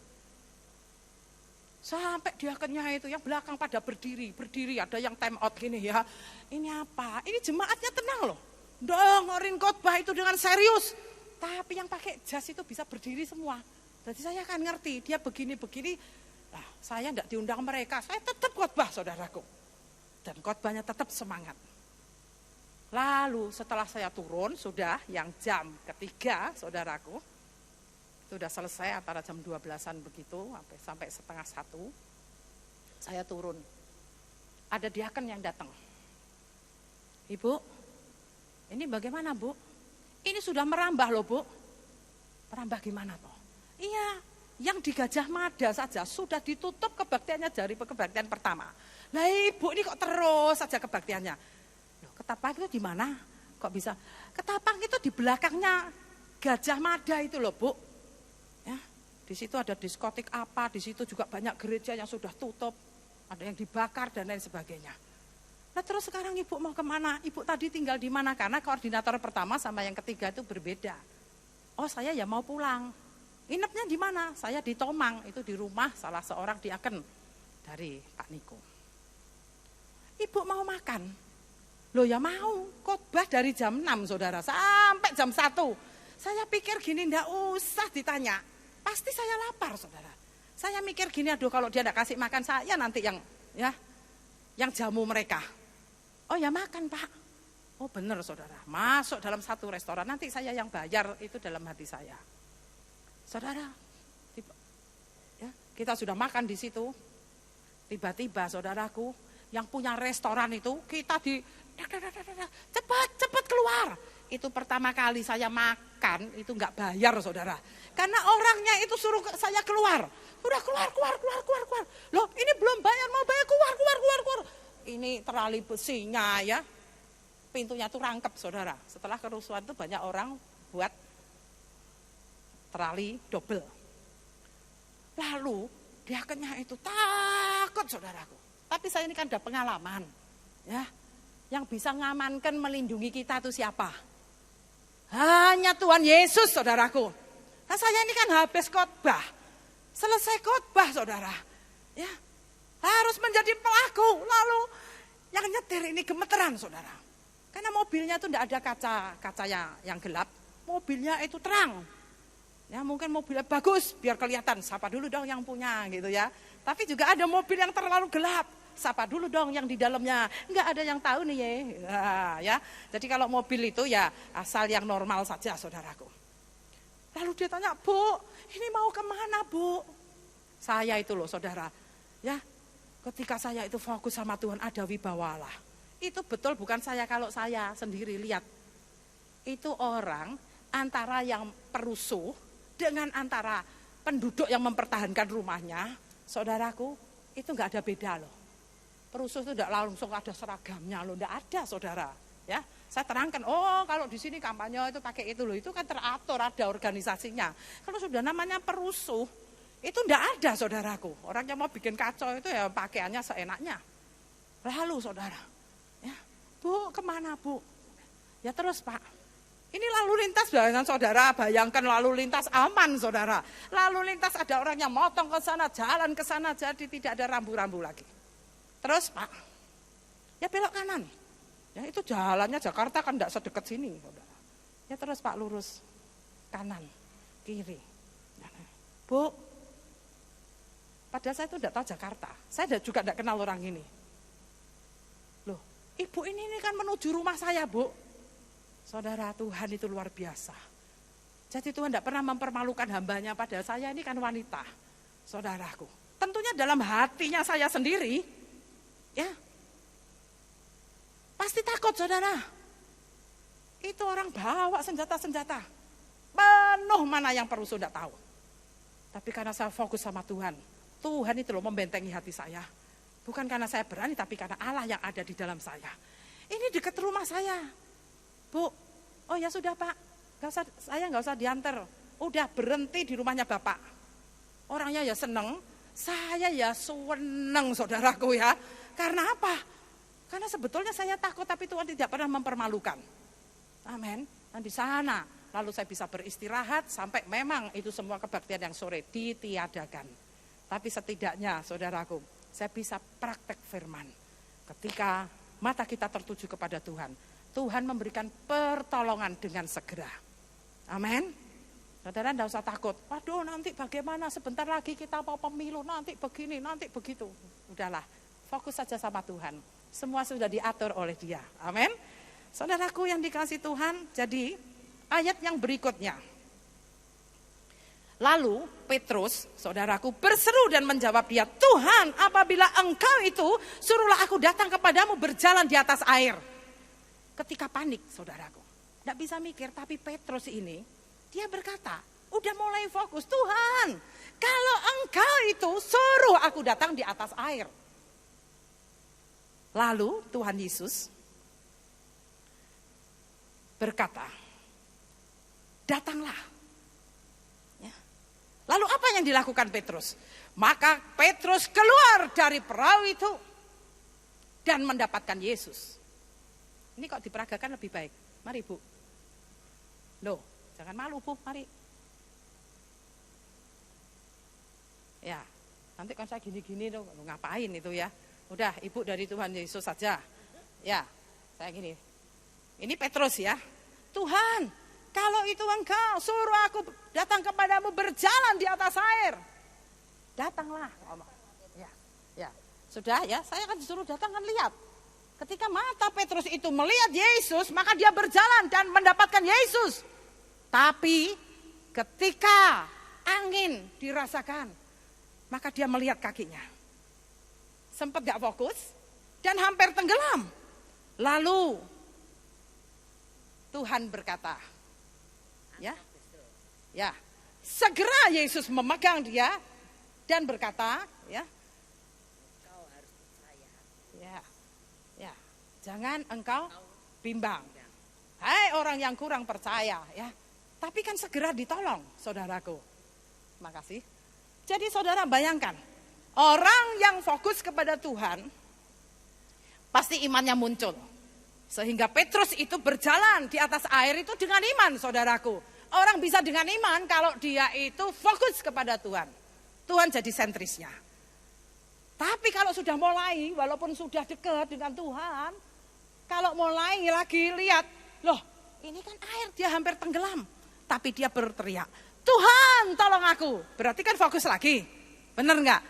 Sampai diakennya itu yang belakang pada berdiri, ada yang time out gini ya. Ini apa? Ini jemaatnya tenang loh. Dengerin khotbah itu dengan serius. Tapi yang pakai jas itu bisa berdiri semua. Jadi saya akan ngerti, dia begini-begini. Nah, saya enggak diundang mereka, saya tetap khotbah saudaraku. Dan khotbahnya tetap semangat. Lalu setelah saya turun, sudah yang jam ketiga saudaraku. Itu sudah selesai antara jam 12-an begitu, sampai setengah 1. Saya turun. Ada diaken yang datang. Ibu, ini bagaimana Bu? Ini sudah merambah loh Bu. Merambah gimana toh? Iya, yang di Gajah Mada saja sudah ditutup kebaktiannya dari kebaktian pertama. Lah Ibu ini kok terus saja kebaktiannya? Loh, Ketapang itu di mana? Kok bisa? Ketapang itu di belakangnya Gajah Mada itu loh Bu. Ya, di situ ada diskotik apa, di situ juga banyak gereja yang sudah tutup, ada yang dibakar dan lain sebagainya. Nah terus sekarang Ibu mau kemana? Ibu tadi tinggal di mana? Karena koordinator pertama sama yang ketiga itu berbeda. Oh saya ya mau pulang. Inapnya di mana? Saya di Tomang, itu di rumah salah seorang diaken dari Pak Niko. Ibu mau makan? Loh ya mau, khotbah dari jam 6 saudara, sampai jam 1. Saya pikir gini, ndak usah ditanya, pasti saya lapar saudara. Saya mikir gini, aduh kalau dia ndak kasih makan saya nanti yang jamu mereka. Oh ya makan Pak. Oh benar saudara, masuk dalam satu restoran, nanti saya yang bayar, itu dalam hati saya. Saudara, ya, kita sudah makan di situ, tiba-tiba saudaraku, yang punya restoran itu, kita cepat keluar. Itu pertama kali saya makan, itu enggak bayar saudara. Karena orangnya itu suruh saya keluar. Udah keluar. Loh ini belum bayar, mau bayar, keluar. Ini terali besinya ya. Pintunya tuh rangkep saudara. Setelah kerusuhan itu banyak orang buat terali double. Lalu diakennya itu takut saudaraku. Tapi saya ini kan udah pengalaman. Ya, yang bisa ngamankan melindungi kita itu siapa? Hanya Tuhan Yesus saudaraku. Nah saya ini kan habis khotbah. Selesai khotbah saudara. Ya, harus menjadi pelaku. Lalu yang nyetir ini gemeteran saudara. Karena mobilnya itu tidak ada kacanya yang gelap. Mobilnya itu terang. Ya mungkin mobilnya bagus biar kelihatan. Sapa dulu dong yang punya gitu ya. Tapi juga ada mobil yang terlalu gelap. Sapa dulu dong yang di dalamnya. Enggak ada yang tahu nih ya. Jadi kalau mobil itu ya asal yang normal saja saudaraku. Lalu dia tanya, Bu, ini mau kemana Bu? Saya itu loh saudara. Ya, ketika saya itu fokus sama Tuhan ada wibawalah. Itu betul bukan saya kalau saya sendiri lihat. Itu orang antara yang perusuh dengan antara penduduk yang mempertahankan rumahnya. Saudaraku, itu enggak ada beda loh. Perusuh itu tidak langsung ada seragamnya loh, tidak ada saudara. Ya, saya terangkan, oh kalau di sini kampanye itu pakai itu loh, itu kan teratur ada organisasinya. Kalau sudah namanya perusuh, itu tidak ada saudaraku. Orang yang mau bikin kacau itu ya pakaiannya seenaknya. Lalu saudara, ya, Bu kemana Bu? Ya terus Pak, ini lalu lintas dengan saudara, bayangkan lalu lintas aman saudara. Lalu lintas ada orang yang motong ke sana, jalan ke sana, jadi tidak ada rambu-rambu lagi. Terus Pak, ya belok kanan. Ya itu jalannya Jakarta kan tidak sedekat sini saudara. Ya terus Pak lurus, kanan, kiri. Bu, padahal saya itu tidak tahu Jakarta. Saya juga tidak kenal orang ini. Loh, ibu ini kan menuju rumah saya Bu. Saudara, Tuhan itu luar biasa. Jadi Tuhan tidak pernah mempermalukan hambanya, padahal saya ini kan wanita, saudaraku. Tentunya dalam hatinya saya sendiri, ya, pasti takut saudara. Itu orang bawa senjata-senjata. Penuh mana yang perlu sudah tahu. Tapi karena saya fokus sama Tuhan, Tuhan itu loh membentengi hati saya. Bukan karena saya berani, tapi karena Allah yang ada di dalam saya. Ini dekat rumah saya. Bu, oh ya sudah Pak, saya nggak usah diantar. Udah berhenti di rumahnya Bapak. Orangnya ya seneng, saya ya seneng saudaraku ya. Karena apa? Karena sebetulnya saya takut, tapi Tuhan tidak pernah mempermalukan. Amin. Dan di sana, lalu saya bisa beristirahat sampai memang itu semua kebaktian yang sore ditiadakan. Tapi setidaknya saudaraku, saya bisa praktek firman. Ketika mata kita tertuju kepada Tuhan, Tuhan memberikan pertolongan dengan segera. Amin. Saudara tidak usah takut. Waduh nanti bagaimana sebentar lagi kita mau pemilu, nanti begini, nanti begitu. Udahlah, fokus saja sama Tuhan. Semua sudah diatur oleh Dia. Amin. Saudaraku yang dikasih Tuhan, jadi ayat yang berikutnya. Lalu Petrus, saudaraku, berseru dan menjawab dia, Tuhan apabila Engkau itu, suruhlah aku datang kepadamu berjalan di atas air. Ketika panik saudaraku, tidak bisa mikir, tapi Petrus ini, dia berkata, udah mulai fokus, Tuhan kalau Engkau itu suruh aku datang di atas air. Lalu Tuhan Yesus berkata, datanglah. Ya. Lalu apa yang dilakukan Petrus? Maka Petrus keluar dari perahu itu dan mendapatkan Yesus. Ini kok diperagakan lebih baik. Mari Bu. Loh, jangan malu Bu, mari. Ya, nanti kan saya gini-gini tuh, ngapain itu ya. Udah, Ibu dari Tuhan Yesus saja. Ya, saya gini. Ini Petrus ya. Tuhan, kalau itu Engkau suruh aku datang kepadamu berjalan di atas air. Datanglah. Ya. Sudah ya, saya kan disuruh datang kan lihat. Ketika mata Petrus itu melihat Yesus, maka dia berjalan dan mendapatkan Yesus. Tapi ketika angin dirasakan, maka dia melihat kakinya. Sempat gak fokus dan hampir tenggelam. Lalu Tuhan berkata, ya, segera Yesus memegang dia dan berkata, ya, jangan engkau bimbang. Hai orang yang kurang percaya ya. Tapi kan segera ditolong saudaraku. Makasih. Jadi saudara bayangkan. Orang yang fokus kepada Tuhan. Pasti imannya muncul. Sehingga Petrus itu berjalan di atas air itu dengan iman saudaraku. Orang bisa dengan iman kalau dia itu fokus kepada Tuhan. Tuhan jadi sentrisnya. Tapi kalau sudah mulai, walaupun sudah dekat dengan Tuhan, kalau mulai lagi lihat, loh ini kan air, dia hampir tenggelam. Tapi dia berteriak, Tuhan tolong aku. Berarti kan fokus lagi, benar enggak?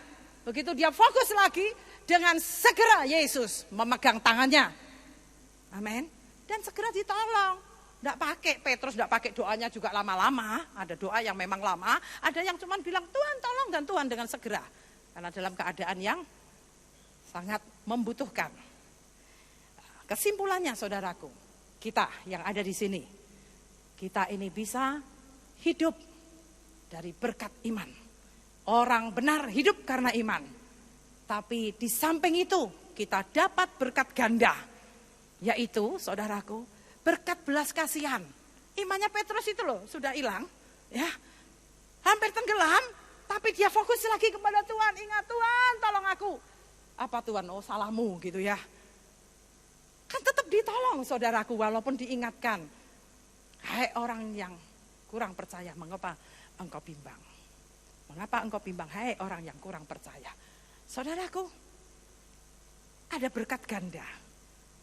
Begitu dia fokus lagi, dengan segera Yesus memegang tangannya. Amin. Dan segera ditolong. Enggak pakai, Petrus enggak pakai doanya juga lama-lama. Ada doa yang memang lama, ada yang cuma bilang Tuhan tolong dan Tuhan dengan segera. Karena dalam keadaan yang sangat membutuhkan. Kesimpulannya saudaraku, kita yang ada di sini, kita ini bisa hidup dari berkat iman. Orang benar hidup karena iman. Tapi di samping itu kita dapat berkat ganda. Yaitu saudaraku, berkat belas kasihan. Imannya Petrus itu loh sudah hilang. Ya, hampir tenggelam. Tapi dia fokus lagi kepada Tuhan. Ingat Tuhan tolong aku. Apa Tuhan? Oh salahmu gitu ya. Kan tetap ditolong saudaraku walaupun diingatkan. Hai orang yang kurang percaya, mengapa engkau bimbang? Mengapa engkau bimbang? Hai orang yang kurang percaya. Saudaraku, ada berkat ganda.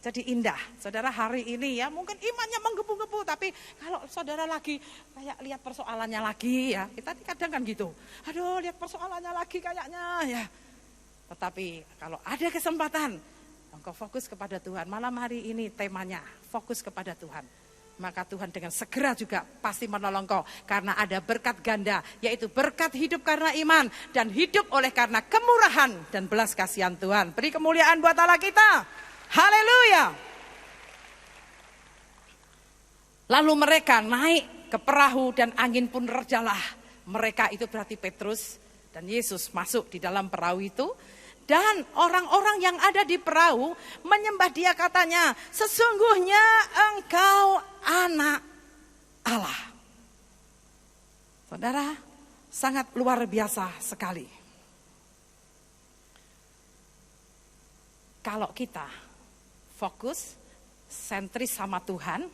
Jadi indah. Saudara hari ini ya mungkin imannya menggebu-gebu. Tapi kalau saudara lagi kayak lihat persoalannya lagi ya. Kita kadang kan gitu. Aduh lihat persoalannya lagi kayaknya ya. Tetapi kalau ada kesempatan engkau fokus kepada Tuhan. Malam hari ini temanya fokus kepada Tuhan. Maka Tuhan dengan segera juga pasti menolong kau. Karena ada berkat ganda. Yaitu berkat hidup karena iman. Dan hidup oleh karena kemurahan dan belas kasihan Tuhan. Beri kemuliaan buat Allah kita. Haleluya. Lalu mereka naik ke perahu dan angin pun redalah. Mereka itu berarti Petrus dan Yesus masuk di dalam perahu itu. Dan orang-orang yang ada di perahu menyembah dia katanya, sesungguhnya engkau anak Allah. Saudara, sangat luar biasa sekali. Kalau kita fokus, sentris sama Tuhan,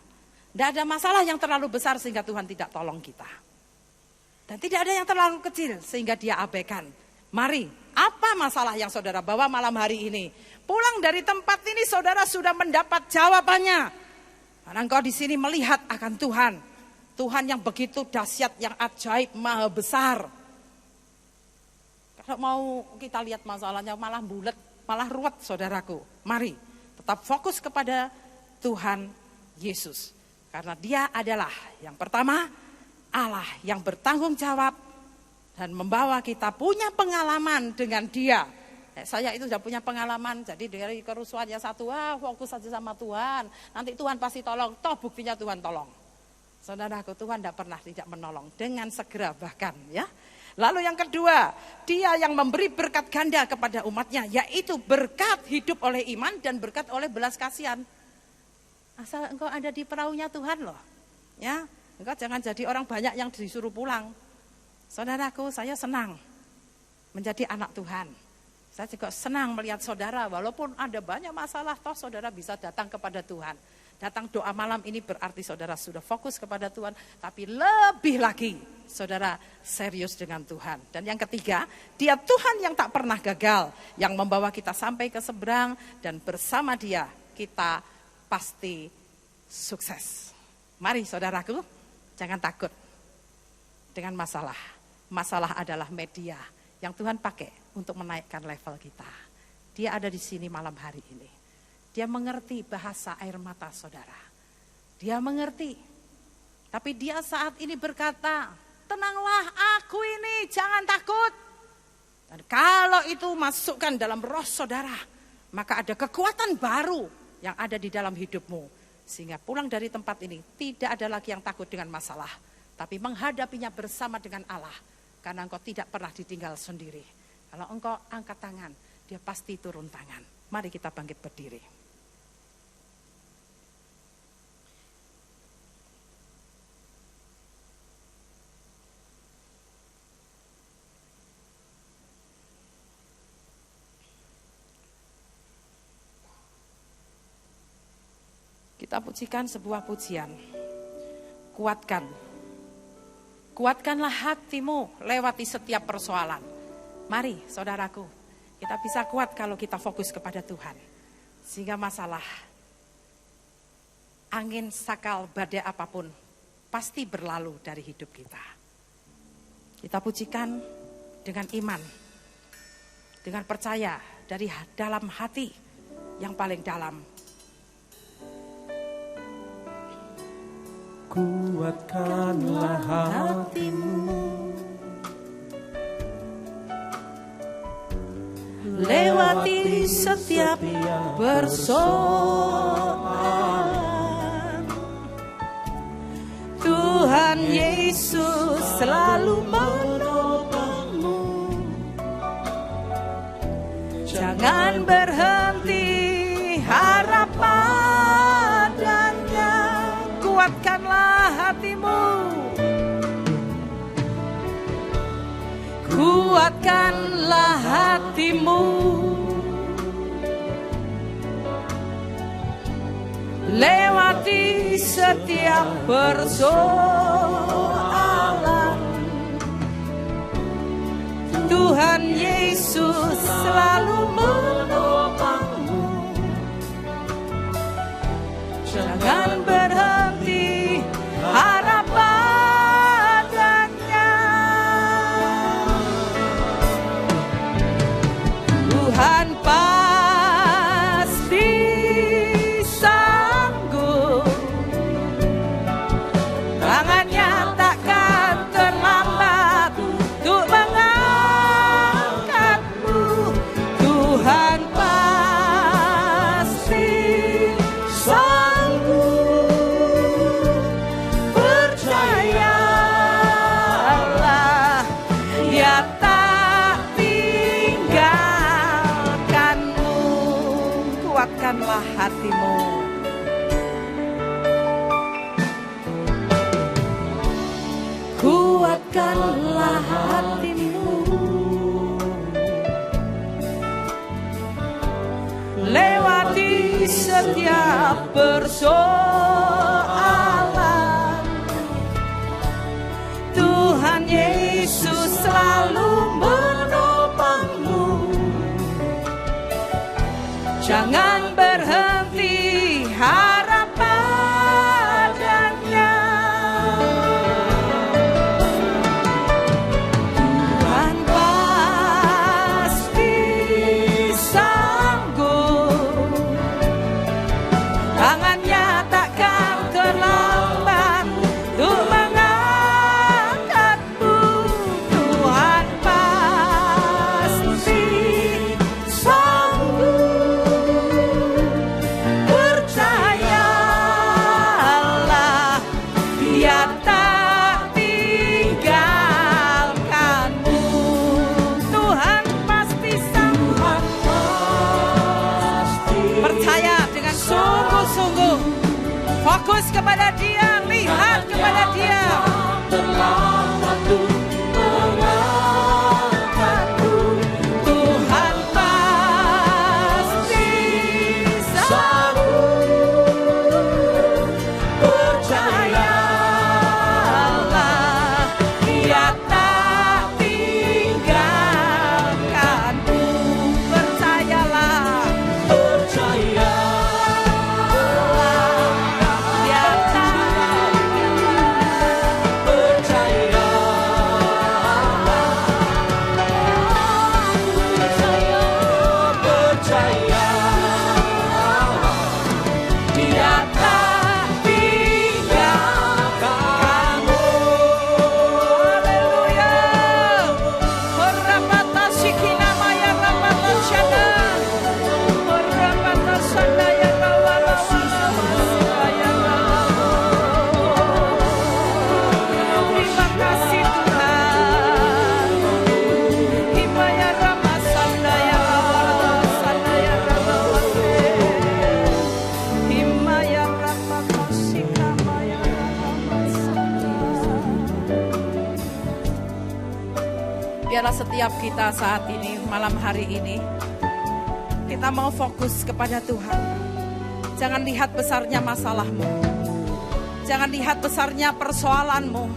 tidak ada masalah yang terlalu besar sehingga Tuhan tidak tolong kita. Dan tidak ada yang terlalu kecil sehingga dia abaikan. Mari, apa masalah yang saudara bawa malam hari ini? Pulang dari tempat ini saudara sudah mendapat jawabannya. Karena engkau di sini melihat akan Tuhan. Tuhan yang begitu dahsyat, yang ajaib, maha besar. Kalau mau kita lihat masalahnya malah bulat, malah ruwet saudaraku. Mari, tetap fokus kepada Tuhan Yesus. Karena dia adalah yang pertama, Allah yang bertanggung jawab. Dan membawa kita punya pengalaman dengan dia. Saya itu sudah punya pengalaman. Jadi dari kerusuhannya satu, fokus saja sama Tuhan. Nanti Tuhan pasti tolong. Toh buktinya Tuhan tolong. Saudaraku, Tuhan tidak pernah tidak menolong. Dengan segera bahkan ya. Lalu yang kedua, dia yang memberi berkat ganda kepada umatnya. Yaitu berkat hidup oleh iman dan berkat oleh belas kasihan. Asal engkau ada di perahunya Tuhan loh. Ya, Engkau jangan jadi orang banyak yang disuruh pulang. Saudaraku, saya senang menjadi anak Tuhan. Saya juga senang melihat saudara, walaupun ada banyak masalah, toh saudara bisa datang kepada Tuhan. Datang doa malam ini berarti saudara sudah fokus kepada Tuhan, tapi lebih lagi saudara serius dengan Tuhan. Dan yang ketiga, Dia Tuhan yang tak pernah gagal, yang membawa kita sampai ke seberang, dan bersama Dia kita pasti sukses. Mari saudaraku, jangan takut dengan masalah. Masalah adalah media yang Tuhan pakai untuk menaikkan level kita. Dia ada di sini malam hari ini. Dia mengerti bahasa air mata saudara. Dia mengerti. Tapi dia saat ini berkata, tenanglah aku ini, jangan takut. Dan kalau itu masukkan dalam roh saudara, maka ada kekuatan baru yang ada di dalam hidupmu. Sehingga pulang dari tempat ini tidak ada lagi yang takut dengan masalah. Tapi menghadapinya bersama dengan Allah. Karena engkau tidak pernah ditinggal sendiri. Kalau engkau angkat tangan, Dia pasti turun tangan. Mari kita bangkit berdiri. Kita pujikan sebuah pujian. Kuatkanlah hatimu lewati setiap persoalan. Mari saudaraku, kita bisa kuat kalau kita fokus kepada Tuhan. Sehingga masalah, angin, sakal, badai apapun pasti berlalu dari hidup kita. Kita pujikan dengan iman, dengan percaya dari dalam hati yang paling dalam. Kuatkanlah hatimu lewati setiap persoalan. Tuhan Yesus selalu menolongmu. Jangan berhenti harap padanya. Kuatkanlah hatimu. Kuatkanlah hatimu. Lewati setiap persoalan. Tuhan Yesus selalu menopangmu. Jangan berhenti harap padanya. Tuhan pasti sanggup. Tangannya takkan terlambat untuk mengangkatmu. Tuhan pasti sanggup. Percayalah, Dia tak tinggalkanmu. Kuatkanlah hatimu. Kuatkanlah hatimu. Lewati setiap persoalan. Tuhan Yesus selalu menopangmu. Jangan berhenti harap padanya. Tuhan pasti sanggup. Tangannya takkan terlambat untuk mengangkatmu. Tuhan pasti sanggup. Percayalah, Dia tak tinggalkanmu. Tuhan pasti sanggup. Percaya dengan sungguh-sungguh. Fokus kepada Dia, lihat kepada Dia. Tuhan pasti sanggup, percayalah, Dia tak tinggalkanmu. Percayalah, Dia tak Dia tak tinggalkanmu. Haleluya. Horapata sikina maya rapata syana. Horapata sandaya rawara wasaya. Terima kasih Tuhan. Himaya rama sandaya rawara sandaya rawase. Himaya rama kasika maya rama sandaya. Biarlah setiap kita saat ini, malam hari ini, kita mau fokus kepada Tuhan. Jangan lihat besarnya masalahmu. Jangan lihat besarnya persoalanmu.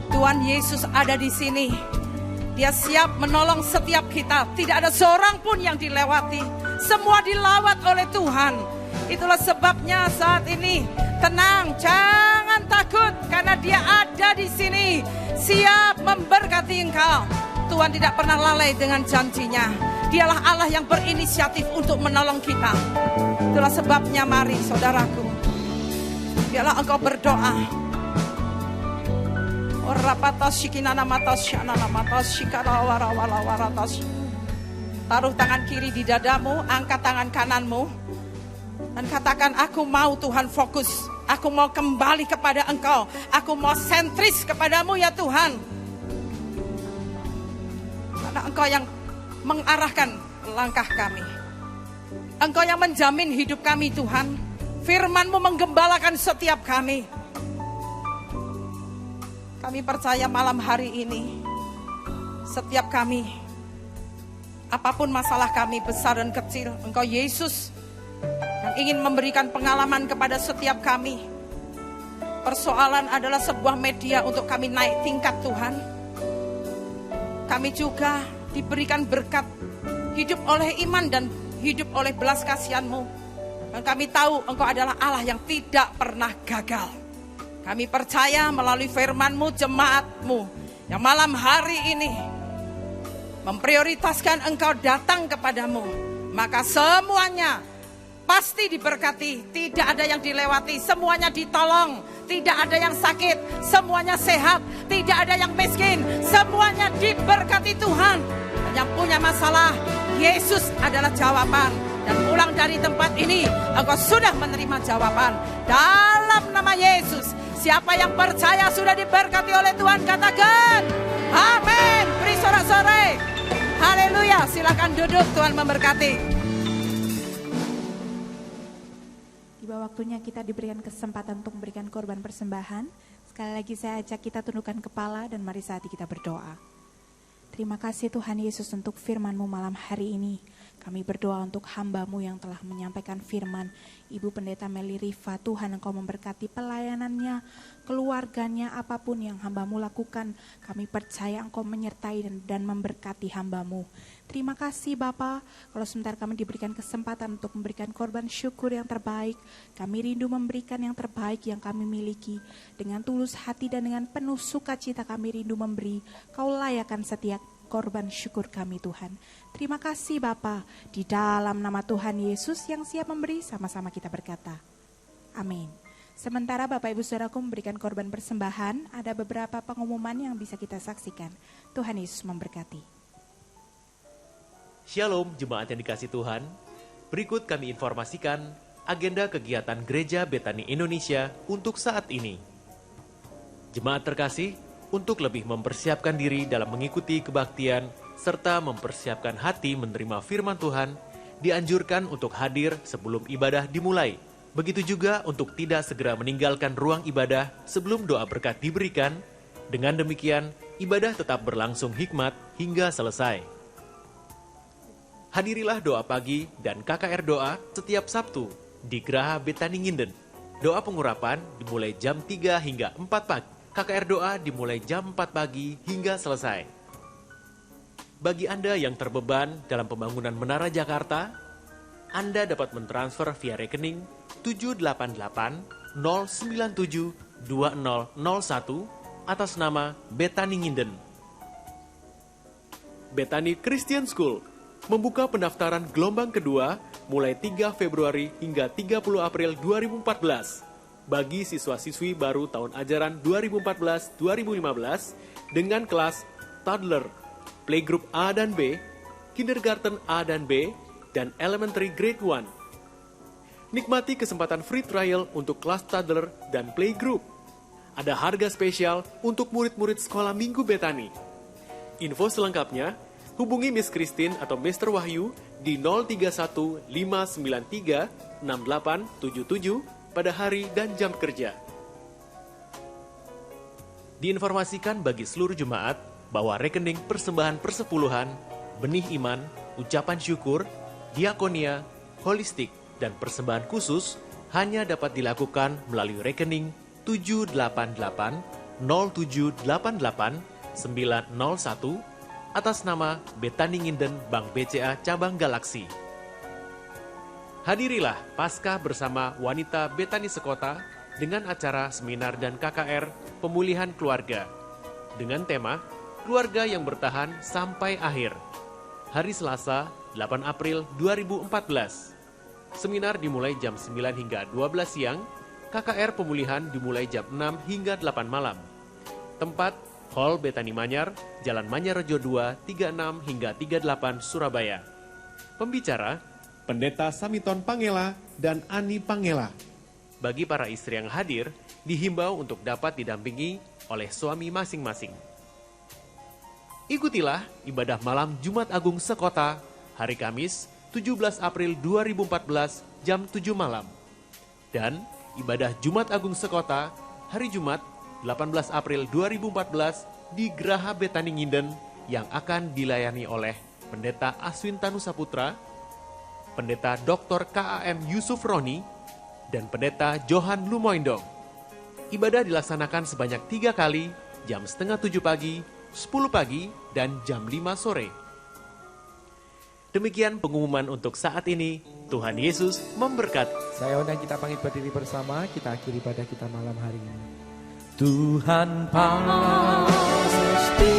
Tuhan Yesus ada di sini. Dia siap menolong setiap kita. Tidak ada seorang pun yang dilewati. Semua dilawat oleh Tuhan. Itulah sebabnya saat ini tenang, jangan takut karena Dia ada di sini. Siap memberkati engkau. Tuhan tidak pernah lalai dengan janjinya. Dialah Allah yang berinisiatif untuk menolong kita. Itulah sebabnya mari saudaraku, biarlah engkau berdoa. Taruh tangan kiri di dadamu, angkat tangan kananmu, dan katakan, aku mau Tuhan fokus. Aku mau kembali kepada Engkau. Aku mau sentris kepadamu ya Tuhan. Karena Engkau yang mengarahkan langkah kami. Engkau yang menjamin hidup kami Tuhan. Firman-Mu menggembalakan setiap kami. Kami percaya malam hari ini, setiap kami, apapun masalah kami besar dan kecil, Engkau Yesus yang ingin memberikan pengalaman kepada setiap kami. Persoalan adalah sebuah media untuk kami naik tingkat Tuhan. Kami juga diberikan berkat hidup oleh iman dan hidup oleh belas kasihan-Mu. Dan kami tahu Engkau adalah Allah yang tidak pernah gagal. Kami percaya melalui firman-Mu, jemaat-Mu yang malam hari ini memprioritaskan Engkau datang kepadamu, maka semuanya pasti diberkati. Tidak ada yang dilewati, semuanya ditolong. Tidak ada yang sakit, semuanya sehat. Tidak ada yang miskin, semuanya diberkati Tuhan. Dan yang punya masalah, Yesus adalah jawaban. Dan pulang dari tempat ini, engkau sudah menerima jawaban. Dalam nama Yesus, siapa yang percaya sudah diberkati oleh Tuhan, katakan amin. Beri sorak-sorai. Haleluya, silakan duduk, Tuhan memberkati. Tiba waktunya kita diberikan kesempatan untuk memberikan korban persembahan. Sekali lagi saya ajak kita tundukkan kepala dan mari saat ini kita berdoa. Terima kasih Tuhan Yesus untuk firman-Mu malam hari ini. Kami berdoa untuk hamba-Mu yang telah menyampaikan firman. Ibu Pendeta Meli Rifa, Tuhan Engkau memberkati pelayanannya, keluarganya, apapun yang hamba-Mu lakukan. Kami percaya Engkau menyertai dan memberkati hamba-Mu. Terima kasih Bapa, kalau sebentar kami diberikan kesempatan untuk memberikan korban syukur yang terbaik. Kami rindu memberikan yang terbaik yang kami miliki. Dengan tulus hati dan dengan penuh sukacita kami rindu memberi. Kau layakkan setiap korban syukur kami Tuhan. Terima kasih Bapa, di dalam nama Tuhan Yesus yang siap memberi, sama-sama kita berkata, amin. Sementara Bapak Ibu Saudaraku memberikan korban persembahan, ada beberapa pengumuman yang bisa kita saksikan. Tuhan Yesus memberkati. Shalom jemaat yang dikasih Tuhan. Berikut kami informasikan agenda kegiatan Gereja Betani Indonesia untuk saat ini. Jemaat terkasih, untuk lebih mempersiapkan diri dalam mengikuti kebaktian serta mempersiapkan hati menerima firman Tuhan, dianjurkan untuk hadir sebelum ibadah dimulai, Begitu juga untuk tidak segera meninggalkan ruang ibadah sebelum doa berkat diberikan. Dengan demikian, ibadah tetap berlangsung hikmat hingga selesai. Hadirilah doa pagi dan KKR doa setiap Sabtu di Graha Betani Nginden. Doa pengurapan dimulai jam 3 hingga 4 pagi. KKR doa dimulai jam 4 pagi hingga selesai. Bagi Anda yang terbeban dalam pembangunan Menara Jakarta, Anda dapat mentransfer via rekening 788-097-2001 atas nama Betani Nginden. Betani Christian School membuka pendaftaran gelombang kedua mulai 3 Februari hingga 30 April 2014 bagi siswa-siswi baru tahun ajaran 2014-2015 dengan kelas toddler, playgroup A dan B, kindergarten A dan B, dan elementary grade 1. Nikmati kesempatan free trial untuk kelas toddler dan playgroup. Ada harga spesial untuk murid-murid sekolah minggu Betani. Info selengkapnya, hubungi Miss Christine atau Mr. Wahyu di 031-593-6877 pada hari dan jam kerja. Diinformasikan bagi seluruh jemaat bahwa rekening persembahan persepuluhan, benih iman, ucapan syukur, diakonia, holistik, dan persembahan khusus hanya dapat dilakukan melalui rekening 788-0788-901 atas nama Betani Nginden Bank BCA Cabang Galaksi. Hadirilah Paskah bersama wanita Betani Sekota dengan acara seminar dan KKR pemulihan keluarga dengan tema Keluarga yang Bertahan Sampai Akhir. Hari Selasa, 8 April 2014. Seminar dimulai jam 9 hingga 12 siang, KKR pemulihan dimulai jam 6 hingga 8 malam. Tempat, Hall Betani Manyar, Jalan Manyarejo 2, 36 hingga 38 Surabaya. Pembicara, Pendeta Samiton Pangela dan Ani Pangela. Bagi para istri yang hadir, dihimbau untuk dapat didampingi oleh suami masing-masing. Ikutilah ibadah malam Jumat Agung Sekota, hari Kamis, 17 April 2014, jam 7 malam. Dan ibadah Jumat Agung Sekota, hari Jumat, 18 April 2014 di Graha Betani Nginden yang akan dilayani oleh Pendeta Aswin Tanusaputra, Pendeta Dr. KAM Yusuf Roni, dan Pendeta Johan Lumoindong. Ibadah dilaksanakan sebanyak 3 kali, jam setengah 7 pagi, 10 pagi, dan jam 5 sore. Demikian pengumuman untuk saat ini. Tuhan Yesus memberkati. Saya undang kita bangkit berdiri bersama, kita akhiri ibadah kita malam hari ini. Tuhan pasti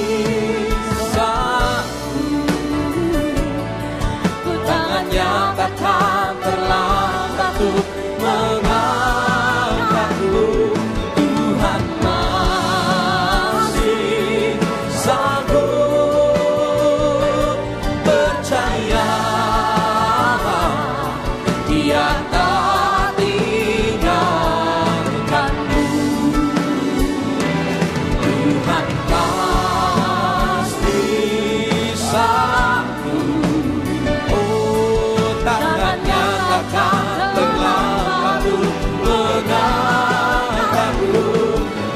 satu, tangannya takkan terlambat untuk mengangkatmu. Tuhan masih sanggup, percaya Dia tak tinggalkanmu. Tuhan pasti sanggup, oh tangannya takkan terlambat untuk mengangkatmu.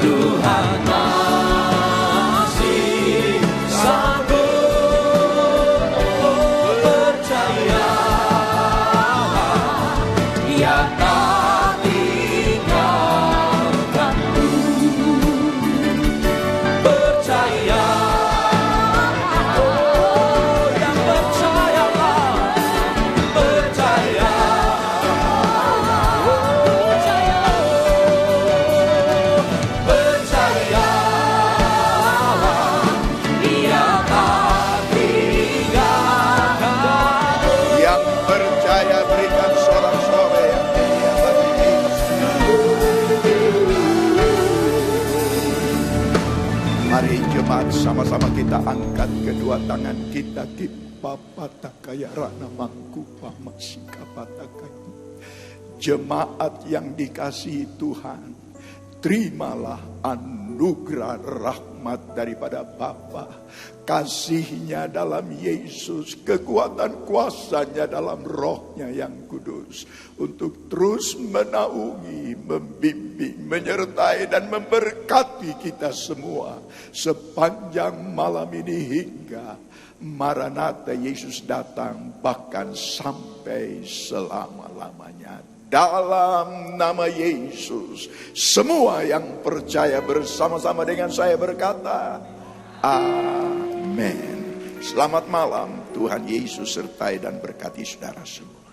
Tuhan masih sanggup, oh percaya Dia tak tinggalkanmu. Percaya, oh yang percayalah, percaya, percaya Dia tak tinggalkanmu. Yang percaya berikan sorak-sorai yang mulia bagi Yesus. Mari jemaat sama-sama kita angkat kedua tangan kita. Kipapatakaya rana mangkupa masikapatakai. Jemaat yang dikasihi Tuhan, terimalah anugerah rahmat daripada Bapa, kasih-Nya dalam Yesus, kekuatan kuasa-Nya dalam Roh-Nya yang kudus, untuk terus menaungi, membimbing, menyertai dan memberkati kita semua sepanjang malam ini hingga Maranatha Yesus datang, bahkan sampai selama-lamanya. Dalam nama Yesus, semua yang percaya bersama-sama dengan saya berkata, amin. Selamat malam, Tuhan Yesus sertai dan berkati saudara semua.